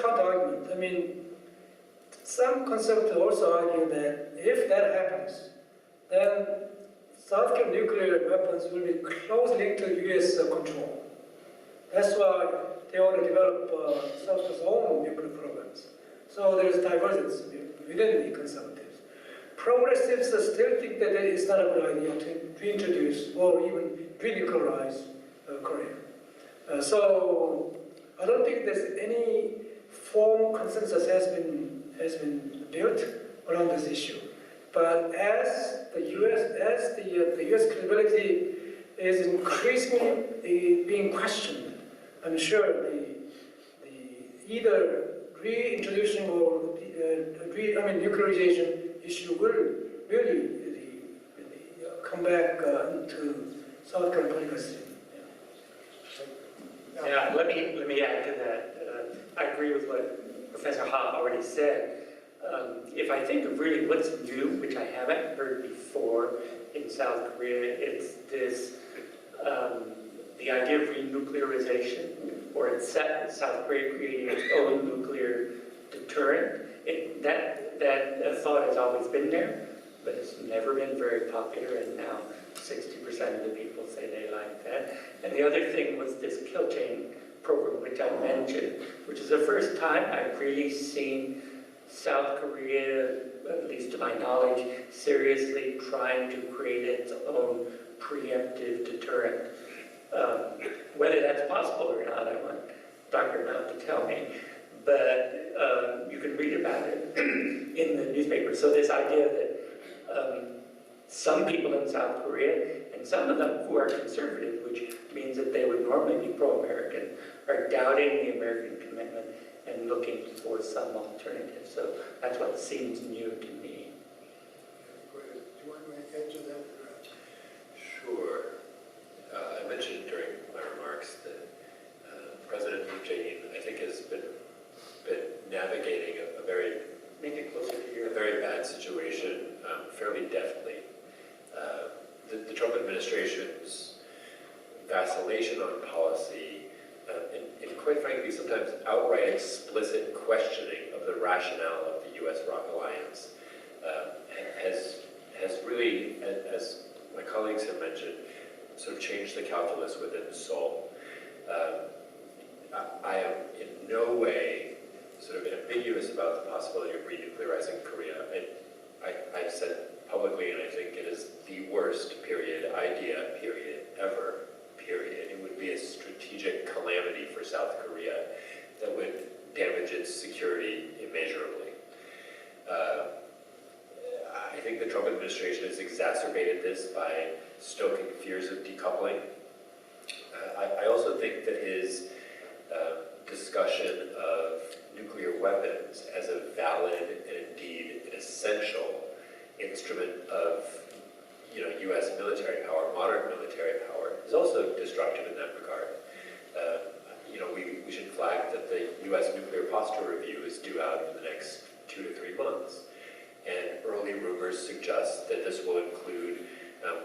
counter-argument. I mean, some conservatives also argue that if that happens, then South Korean nuclear weapons will be closely linked to U.S. control. That's why they want to develop South Korea's own nuclear programs. So there's divergence within the conservatives. Progressives still think that it's not a good idea to reintroduce or even renuclearize Korea. So I don't think there's any form consensus has been built around this issue. But as the U.S. credibility is increasingly being questioned, I'm sure the either reintroducing or nuclearization issue will really come back to South Korean political scene. Yeah, let me add to that. I agree with what Professor Ha already said. If I think of really what's new, which I haven't heard before in South Korea, it's this, the idea of renuclearization, or it's South Korea creating its own nuclear deterrent. That thought has always been there, but it's never been very popular, and now 60% of the people say they like that. And the other thing was this kill chain program, which I mentioned, which is the first time I've really seen South Korea, at least to my knowledge, seriously trying to create its own preemptive deterrent. Whether that's possible or not, I want Dr. Nam to tell me, but you can read about it in the newspaper. So this idea that some people in South Korea, and some of them who are conservative, which means that they would normally be pro-American, are doubting the American commitment and looking for some alternative. So that's what seems new to me. Do you want to answer that? Sure. I mentioned during my remarks that President Moon Jae-in, I think, has been navigating a very bad situation fairly deftly. The Trump administration's vacillation on policy, and quite frankly, sometimes outright explicit questioning of the rationale of the U.S.-ROC alliance, has really, as my colleagues have mentioned, sort of changed the calculus within Seoul. I am in no way sort of ambiguous about the possibility of renuclearizing Korea. I've said publicly, and I think it is the worst idea ever. It would be a strategic calamity for South Korea that would damage its security immeasurably. I think the Trump administration has exacerbated this by stoking fears of decoupling. I also think that his discussion of nuclear weapons as a valid and indeed an essential instrument of U.S. military power, modern military power, is also destructive in that regard. We should flag that the U.S. nuclear posture review is due out in the next 2 to 3 months. And early rumors suggest that this will include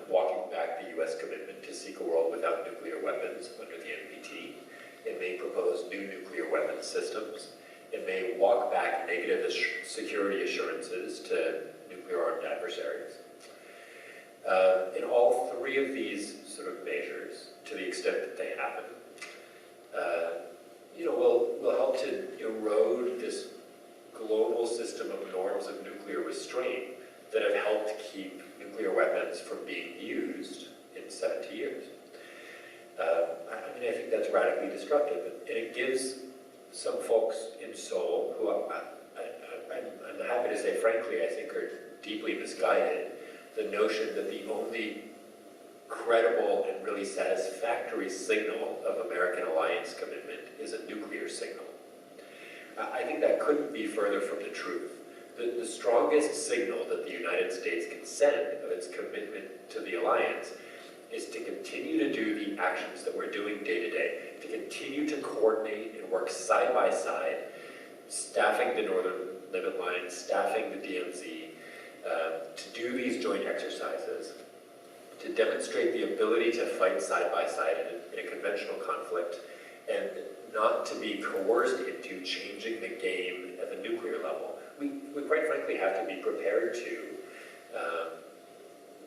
walking back the U.S. commitment to seek a world without nuclear weapons under the NPT. It may propose new nuclear weapons systems. It may walk back negative security assurances to nuclear-armed adversaries. In all three of these sort of measures, to the extent that they happen, will help to erode this global system of norms of nuclear restraint that have helped keep nuclear weapons from being used in 70 years. I think that's radically destructive, and it gives some folks in Seoul, who I'm happy to say, frankly, I think are deeply misguided, the notion that the only credible and really satisfactory signal of American alliance commitment is a nuclear signal. I think that couldn't be further from the truth. The strongest signal that the United States can send of its commitment to the alliance is to continue to do the actions that we're doing day to day, to continue to coordinate and work side by side, staffing the Northern Limit Line, staffing the DMZ, to do these joint exercises, to demonstrate the ability to fight side by side in a conventional conflict, and not to be coerced into changing the game at the nuclear level. We quite frankly have to be prepared to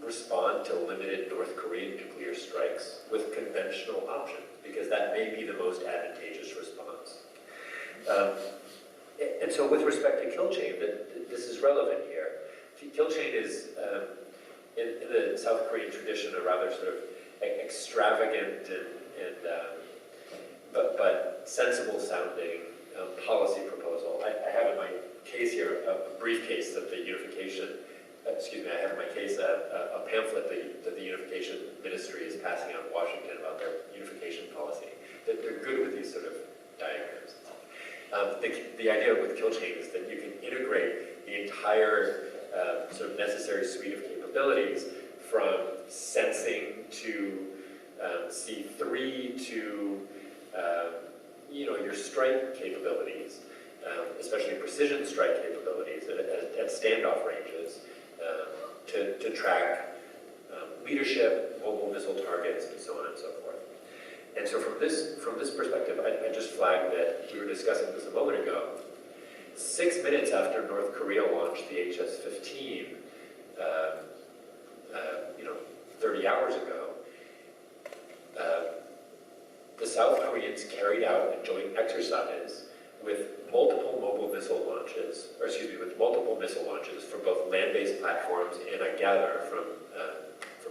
respond to limited North Korean nuclear strikes with conventional options, because that may be the most advantageous response. And so with respect to kill chain, this is relevant here. Kill chain is, in the South Korean tradition, a rather sort of extravagant but sensible sounding policy proposal. I have in my case here a briefcase that the unification, I have in my case a pamphlet that the unification ministry is passing out in Washington about their unification policy. That they're good with these sort of diagrams. The idea with kill chain is that you can integrate the entire sort of necessary suite of capabilities, from sensing to C3 to your strike capabilities, especially precision strike capabilities at standoff ranges, to track leadership, mobile missile targets, and so on and so forth. And so from this perspective, I just flagged that we were discussing this a moment ago. 6 minutes after North Korea launched the HS-15, 30 hours ago, the South Koreans carried out a joint exercise with multiple missile launches from both land-based platforms and, I gather, from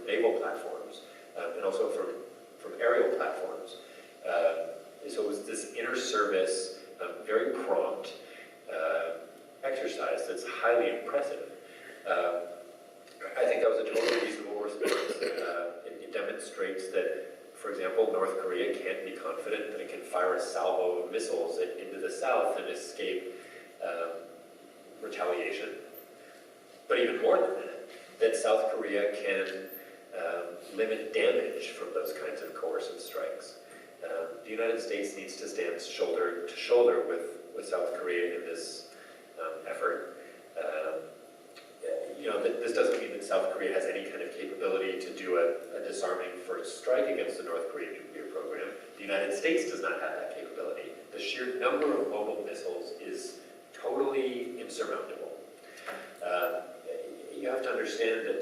naval platforms, and also from aerial platforms. So it was this inter-service, very prompt exercise that's highly impressive. I think that was a totally reasonable response. It demonstrates that, for example, North Korea can't be confident that it can fire a salvo of missiles into the south and escape retaliation. But even more than that South Korea can limit damage from those kinds of coercive strikes. The United States needs to stand shoulder to shoulder with South Korea in this effort. This doesn't mean that South Korea has any kind of capability to do a disarming first strike against the North Korean nuclear program. The United States does not have that capability. The sheer number of mobile missiles is totally insurmountable. You have to understand that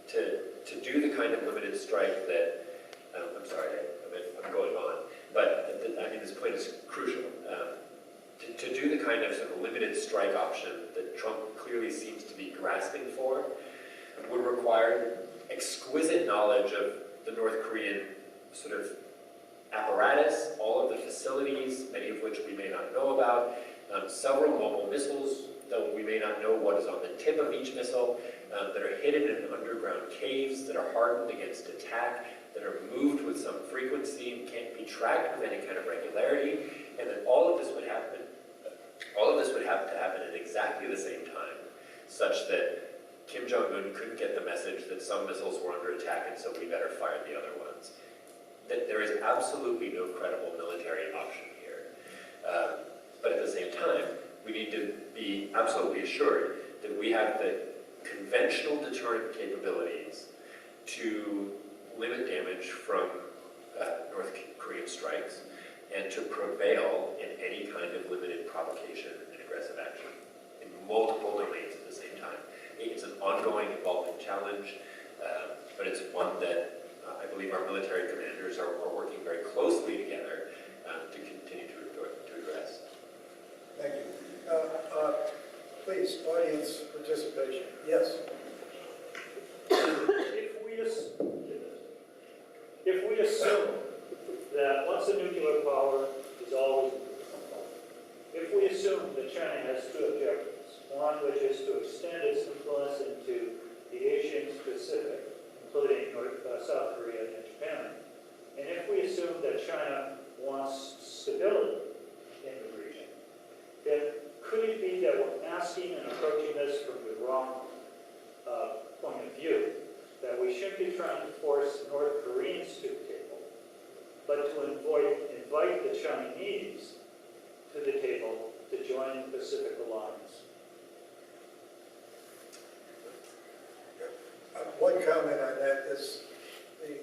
to do the kind of limited strike that, I'm sorry, I'm going on, but this point is crucial. To do the kind of sort of limited strike option that Trump clearly seems to be grasping for would require exquisite knowledge of the North Korean sort of apparatus, all of the facilities, many of which we may not know about, several mobile missiles, though we may not know what is on the tip of each missile, that are hidden in underground caves, that are hardened against attack, that are moved with some frequency and can't be tracked with any kind of regularity, and that all of this would have to happen at exactly the same time, such that Kim Jong-un couldn't get the message that some missiles were under attack and so we better fire the other ones. That there is absolutely no credible military option here. But at the same time, we need to be absolutely assured that we have the conventional deterrent capabilities to limit damage from North Korean strikes and to prevail in any kind of limited provocation and aggressive action in multiple domains at the same time. It's an ongoing, evolving challenge, but it's one that I believe our military commanders are working very closely together to continue to address. Thank you. Please, audience participation. Yes. If we assume that once a nuclear power is always nuclear, if we assume that China has two objectives, one which is to extend its influence into the Asian Pacific, including South Korea and Japan, and if we assume that China wants stability in the region, then could it be that we're asking and approaching this from the wrong point of view? That we shouldn't be trying to force North Koreans to the table, but to invite the Chinese to the table to join the Pacific Alliance. One comment on that is the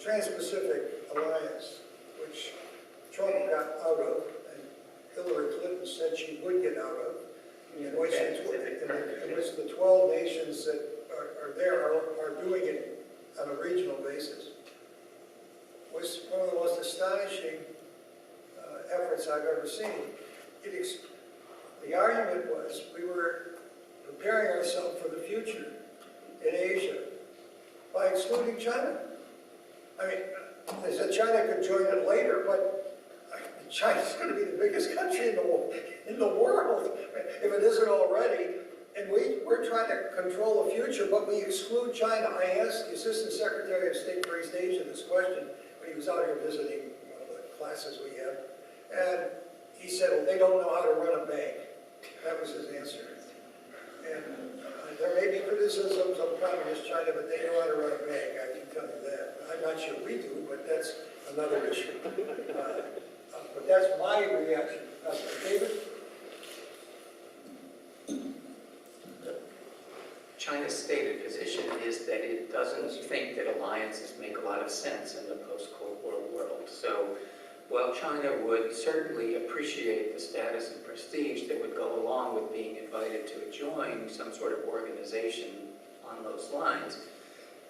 Trans-Pacific Alliance, which Trump got out of, and Hillary Clinton said she would get out of, in which the 12 nations that are there are doing it on a regional basis, was one of the most astonishing efforts I've ever seen. The argument was we were preparing ourselves for the future in Asia by excluding China. I mean, they said China could join it later, but China's going to be the biggest country in the world, if it isn't already. And we're trying to control the future, but we exclude China. I asked the Assistant Secretary of State for East Asia this question when he was out here visiting one of the classes we had. And he said, well, they don't know how to run a bank. That was his answer. And there may be criticisms of Communist China, but they know how to run a bank, I can tell you that. I'm not sure we do, but that's another issue. But that's my reaction. David? China's stated position is that it doesn't think that alliances make a lot of sense in the post-Cold War world. So while China would certainly appreciate the status and prestige that would go along with being invited to join some sort of organization on those lines,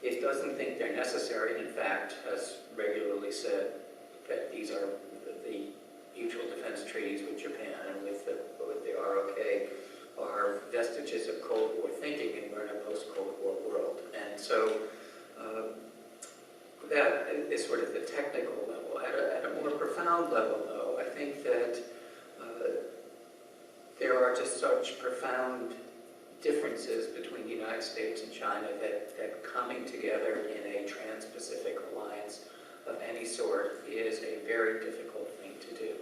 it doesn't think they're necessary, and in fact has regularly said that these are the mutual defense treaties with Japan and with the ROK are vestiges of Cold War thinking, and we're in a post-Cold War world. And so that is sort of the technical level. At a more profound level, though, I think that there are just such profound differences between the United States and China that coming together in a trans-Pacific alliance of any sort is a very difficult thing to do.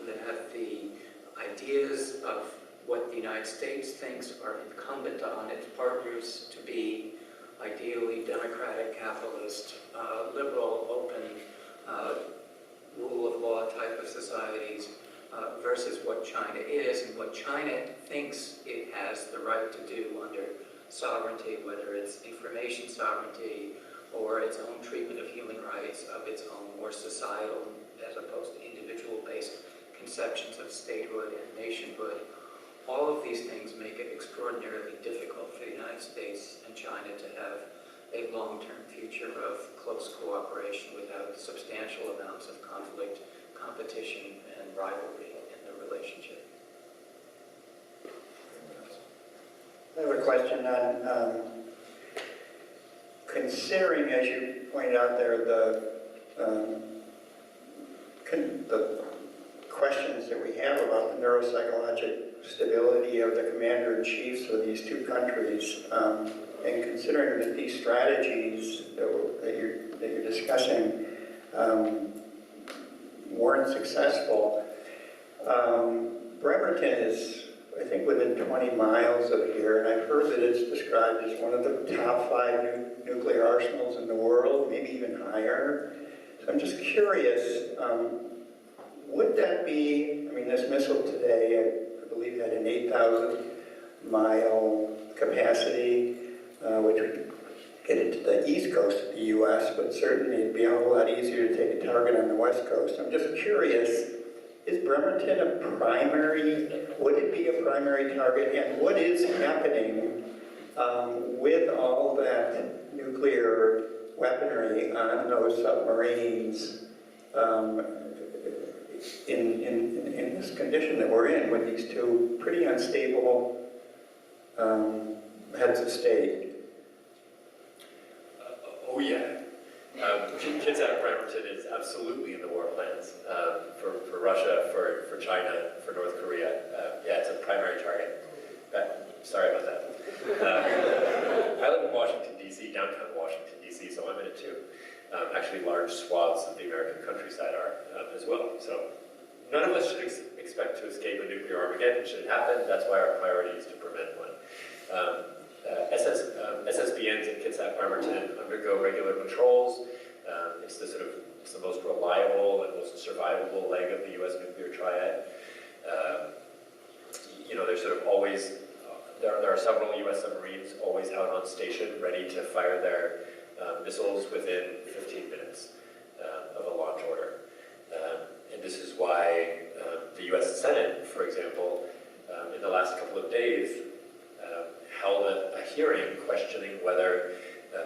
That the ideas of what the United States thinks are incumbent on its partners to be ideally democratic, capitalist, liberal, open, rule of law type of societies versus what China is and what China thinks it has the right to do under sovereignty, whether it's information sovereignty or its own treatment of human rights, of its own more societal as opposed to individual-based conceptions of statehood and nationhood. All of these things make it extraordinarily difficult for the United States and China to have a long-term future of close cooperation without substantial amounts of conflict, competition, and rivalry in the relationship. I have a question on considering, as you pointed out there, the questions that we have about the neuropsychological stability of the commander-in-chiefs of these two countries, and considering that these strategies that you're discussing weren't successful. Bremerton is, I think, within 20 miles of here, and I've heard that it's described as one of the top 5 nuclear arsenals in the world, maybe even higher. So I'm just curious, would that be, I mean, this missile today, I believe, had an 8,000-mile capacity, which would get it to the east coast of the U.S., but certainly it'd be a whole lot easier to take a target on the west coast. I'm just curious, is Bremerton a primary, would it be a primary target, and what is happening with all that nuclear weaponry on those submarines in this condition that we're in with these two pretty unstable heads of state? Oh yeah. Kitsap Bremerton is absolutely in the war plans for Russia, for China, for North Korea. Yeah, it's a primary target. Sorry about that. I live in Washington, D.C., downtown Washington, D.C., so I'm in it too. Actually, large swaths of the American countryside are as well. So none of us should expect to escape a nuclear Armageddon. Should it happen, that's why our priority is to prevent one. SSBNs in Kitsap Bremerton undergo regular patrols. It's the most reliable and most survivable leg of the U.S. nuclear triad. There's sort of always, there are several U.S. submarines always out on station ready to fire their missiles within 15 minutes of a launch order. And this is why the US Senate, for example, in the last couple of days, held a hearing questioning whether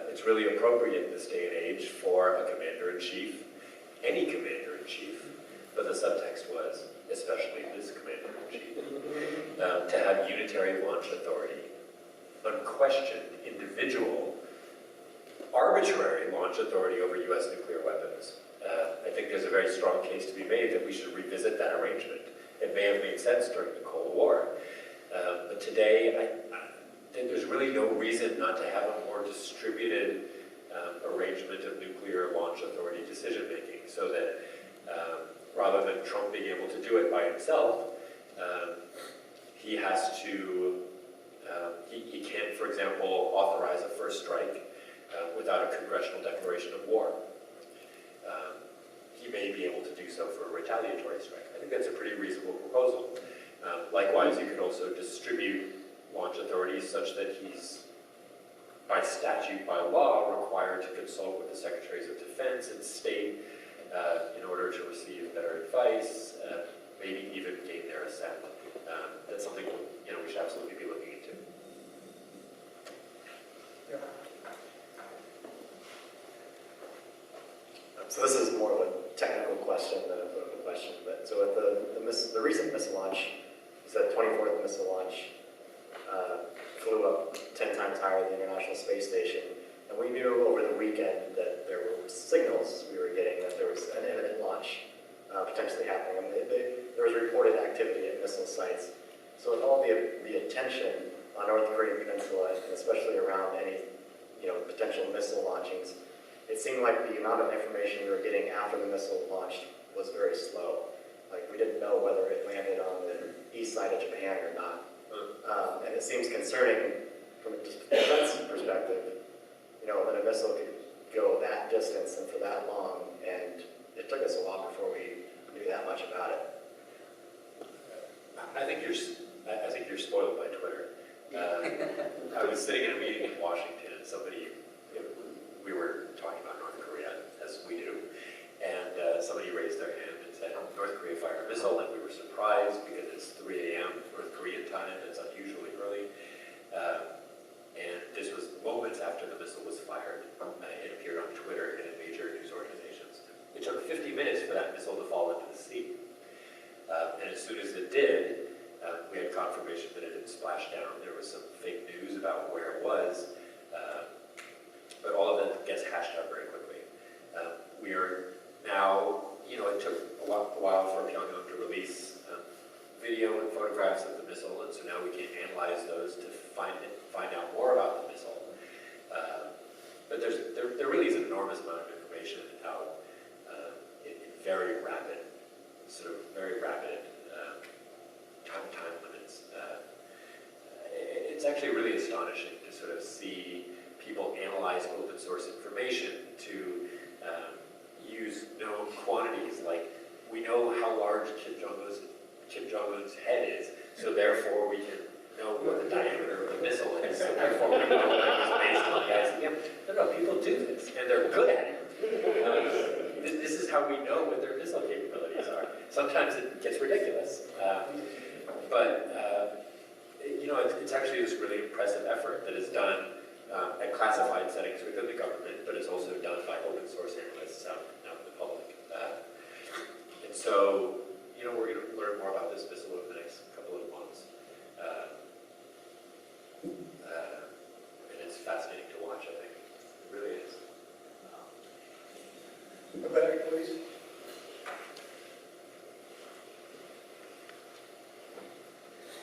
it's really appropriate in this day and age for a commander-in-chief, any commander-in-chief, but the subtext was, especially this commander-in-chief, to have unitary launch authority, unquestioned, individual, arbitrary launch authority over US nuclear weapons. I think there's a very strong case to be made that we should revisit that arrangement. It may have made sense during the Cold War, but today I think there's really no reason not to have a more distributed arrangement of nuclear launch authority decision-making, so that rather than Trump being able to do it by himself, he has to, he can't, for example, authorize a first strike without a congressional declaration of war. He may be able to do so for a retaliatory strike. I think that's a pretty reasonable proposal. Likewise, you could also distribute launch authorities such that he's, by statute, by law, required to consult with the Secretaries of Defense and State in order to receive better advice, maybe even gain their assent. That's something we should absolutely be looking into. So this is more of a technical question than a political question, but so with the recent missile launch, it's the 24th missile launch, flew up 10 times higher than the International Space Station, and we knew over the weekend that there were signals we were getting that there was an imminent launch potentially happening. I mean, there was reported activity at missile sites. So with all the attention on North Korean Peninsula, and especially around any potential missile launchings, it seemed like the amount of information we were getting after the missile launched was very slow. Like, we didn't know whether it landed on the east side of Japan or not. And it seems concerning from a defense perspective, that a missile could go that distance and for that long, and it took us a while before we knew that much about it. I think you're spoiled by Twitter. I was sitting in a meeting in Washington, and we were talking about North Korea, as we do, and somebody raised their hand and said, North Korea fired a missile, and we were surprised because it's 3 a.m. North Korean time, and it's unusually early. And this was moments after the missile was fired. It appeared on Twitter and in major news organizations. It took 50 minutes for that missile to fall into the sea. And as soon as it did, we had confirmation that it didn't splash down. There was some fake news about where it was, but all of that gets hashed out very quickly. We are now, it took a while for Pyongyang to release video and photographs of the missile, and so now we can analyze those to find out more about the missile. But there really is an enormous amount of information out in very rapid time limits. It's actually really astonishing to sort of see people analyze open source information to use known quantities. Like, we know how large Kim Jong-un's head is, so therefore we can know what the diameter of the missile is, so therefore we know that it's based on the ICBM. No, people do this, and they're good at it. This is how we know what their missile capabilities are. Sometimes it gets ridiculous, but it's actually this really impressive effort that is done at classified settings within the government, but is also done by open source analysts out in the public. And so, we're going to learn more about this missile over the next couple of months. And it's fascinating to watch, I think. It really is. Go back, please.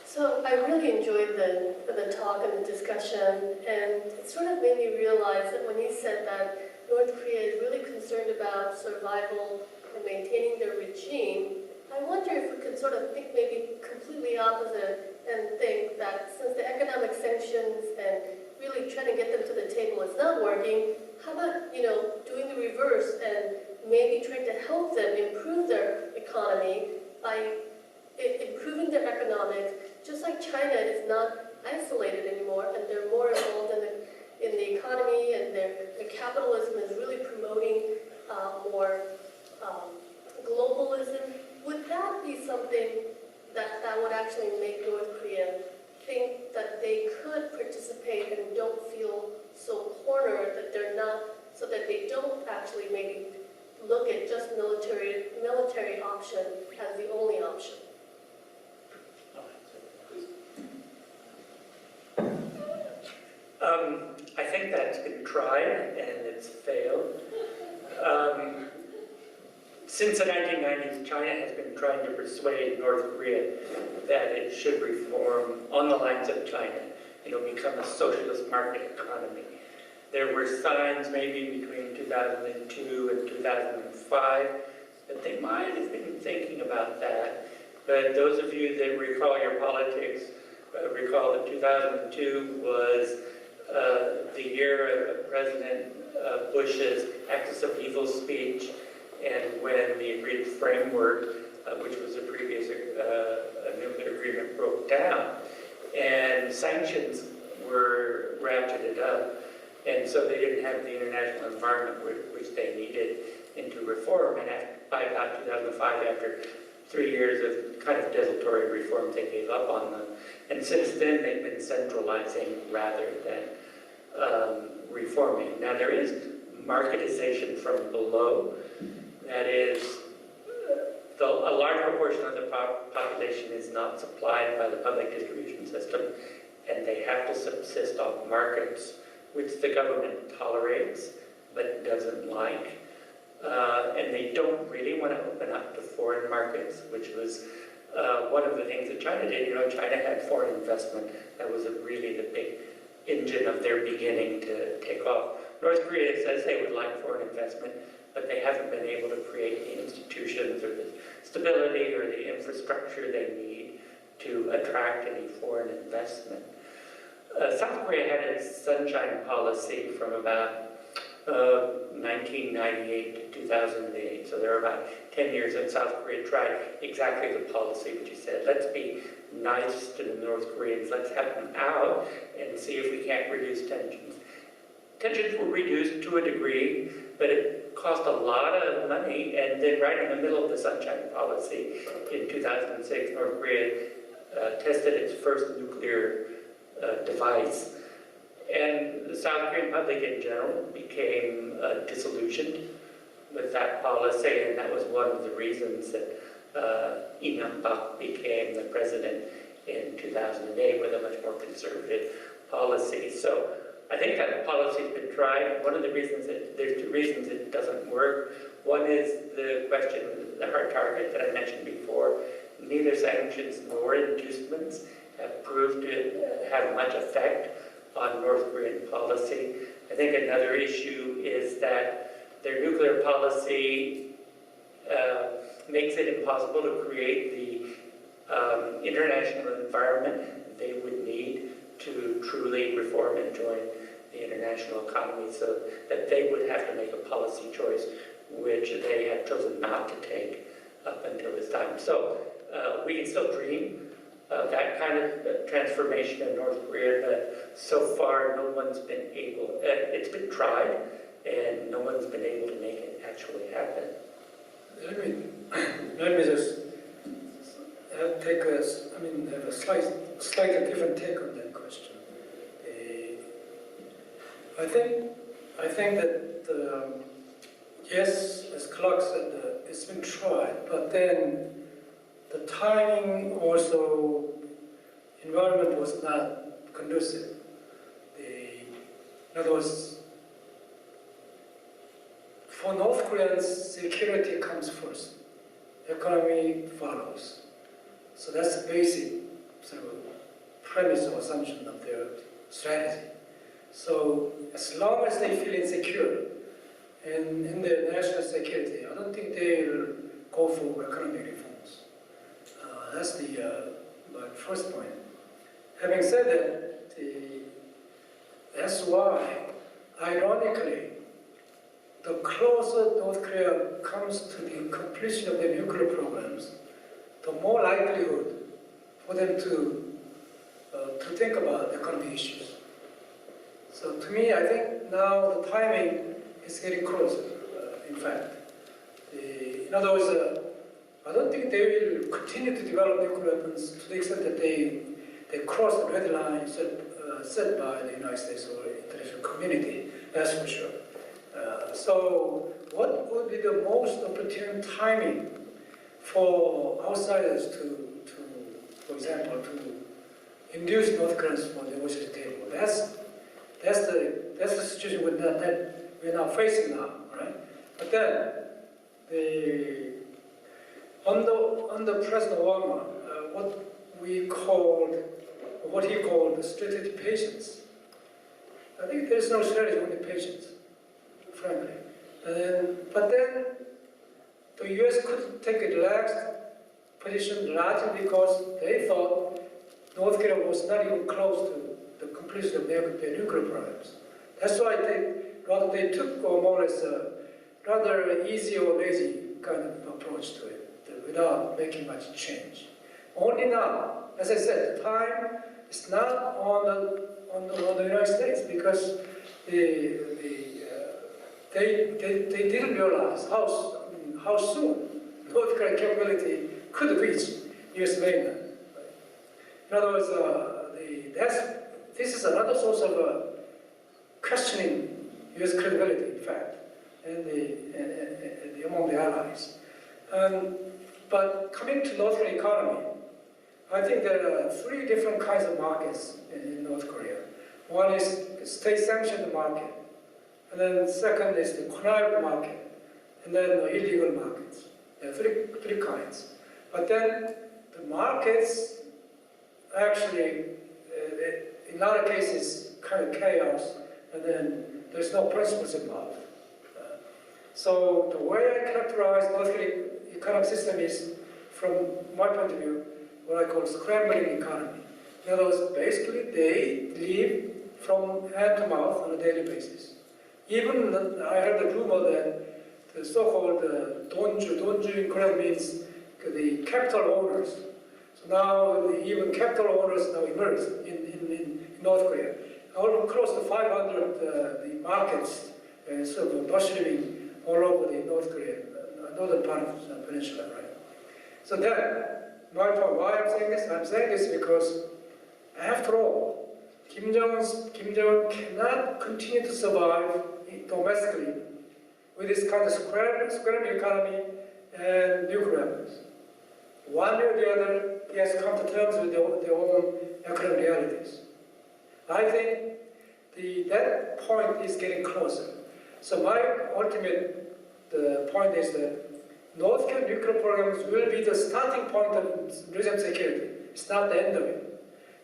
So I really enjoyed the talk and the discussion, and it sort of made me realize that when he said that North Korea is really concerned about survival and maintaining their regime, I wonder if we could sort of think maybe completely opposite and think that since the economic sanctions and really trying to get them to the table is not working, how about, doing the reverse and maybe trying to help them improve their economy by improving their economics, just like China is not isolated anymore and they're more involved in the economy, and their capitalism is really promoting more globalism look at just military option as the only option. I think that's been tried and it's failed. Since the 1990s, China has been trying to persuade North Korea that it should reform on the lines of China. It'll become a socialist market economy. There were signs maybe between 2002 and 2005 that they might have been thinking about that. But those of you that recall your politics recall that 2002 was the year of President Bush's axis of evil speech, and when the agreed framework, which was a previous nuclear agreement, broke down, and sanctions were ratcheted up, and so they didn't have the international environment which they needed into reform. And by about 2005, after 3 years of kind of desultory reforms, they gave up on them. And since then, they've been centralizing rather than reforming. Now, there is marketization from below. That is, a large proportion of the population is not supplied by the public distribution system, and they have to subsist off markets, which the government tolerates but doesn't like. And they don't really want to open up to foreign markets, which was one of the things that China did. You know, China had foreign investment. That was really the big engine of their beginning to take off. North Korea says they would like foreign investment, but they haven't been able to create the institutions or the stability or the infrastructure they need to attract any foreign investment. South Korea had its sunshine policy from about 1998 to 2008, so there were about 10 years that South Korea tried exactly the policy which you said. Let's be nice to the North Koreans, let's help them out and see if we can't reduce tensions. Tensions were reduced to a degree, but it cost a lot of money, and then right in the middle of the sunshine policy in 2006, North Korea tested its first nuclear device. And the South Korean public in general became disillusioned with that policy, and that was one of the reasons that Lee Myung-bak became the president in 2008 with a much more conservative policy. So I think that policy's been tried. One of the reasons there's two reasons it doesn't work. One is the question, the hard target that I mentioned before. Neither sanctions nor inducements have proved to have much effect on North Korean policy. I think another issue is that their nuclear policy makes it impossible to create the international environment they would need to truly reform and join the international economy, so that they would have to make a policy choice which they have chosen not to take up until this time. So we can still dream of that kind of transformation in North Korea, but so far no one's been able, it's been tried, and no one's been able to make it actually happen. Let me just take have a slightly different take on that question. I think that yes, as Clark said, it's been tried, but then the timing also, environment was not conducive. In other words, for North Koreans, security comes first, economy follows. So that's the basic sort of premise or assumption of their strategy. So as long as they feel insecure in their national security, I don't think they'll go for economic reforms. That's my first point. Having said that, that's why, ironically, the closer North Korea comes to the completion of their nuclear programs, the more likelihood for them to think about economic issues. So to me, I think now the timing is getting closer, in fact. In other words, I don't think they will continue to develop nuclear weapons to the extent that they cross the red line set by the United States or international community, that's for sure. So what would be the most opportune timing for outsiders to for example, to induce North Koreans for the negotiation table? That's the situation that we're now facing now, right? But then under President Obama, what he called strategic patience. I think there's no strategy, only patience, frankly. But then the U.S. could take a relaxed position largely because they thought North Korea was not even close to the completion of their nuclear programs. That's why they took more or less a rather easy or lazy kind of approach to it, without making much change. Only now, as I said, the time is not on the United States because they didn't realize how soon North Korean capability could reach U.S. mainland. In other words, this is another source of questioning U.S. credibility, in fact, among the allies. But coming to North Korean economy, I think there are three different kinds of markets in North Korea. One is state-sanctioned market, and then second is the connived market, and then the illegal markets. There are three kinds. But then the markets actually, in other cases, kind of chaos, and then there's no principles involved. So the way I characterize North Korean economic system is, from my point of view, what I call scrambling economy. In other words, basically they live from hand to mouth on a daily basis. Even I heard the rumor that the so-called donju in Korean means the capital owners. So now even capital owners now emerge in North Korea. All close to 500 the markets sort of mushrooming all over the North Korea, northern part of the peninsula, right? So then, my point, why I'm saying this? I'm saying this because, after all, Kim Jong-un cannot continue to survive domestically with this kind of scrambling economy and nuclear weapons. One way or the other, he has to come to terms with their own economic realities. I think that point is getting closer. So my ultimate point is that North Korean nuclear programs will be the starting point of regional security. It's not the end of it.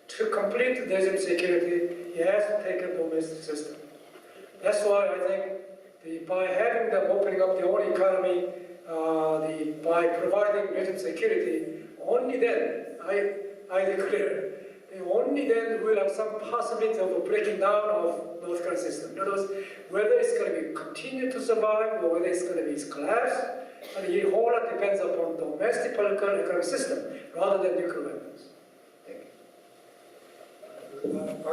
To complete regional security, he has to take a domestic system. That's why I think by having them opening up their own economy, by providing regional security, only then, I declare, only then we'll have some possibility of a breaking down of North Korean system. In other words, whether it's going to be continue to survive or whether it's going to be collapse, and the whole lot depends upon domestic political economic system rather than nuclear weapons. Thank you.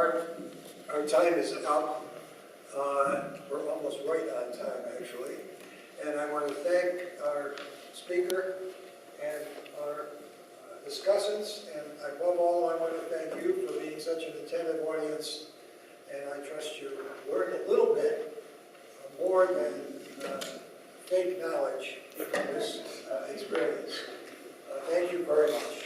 Our time is up. We're almost right on time, actually. And I want to thank our speaker and our discussants, and above all, I want to thank you for being such an attentive audience, and I trust you learned a little bit more than fake knowledge from this experience. Thank you very much.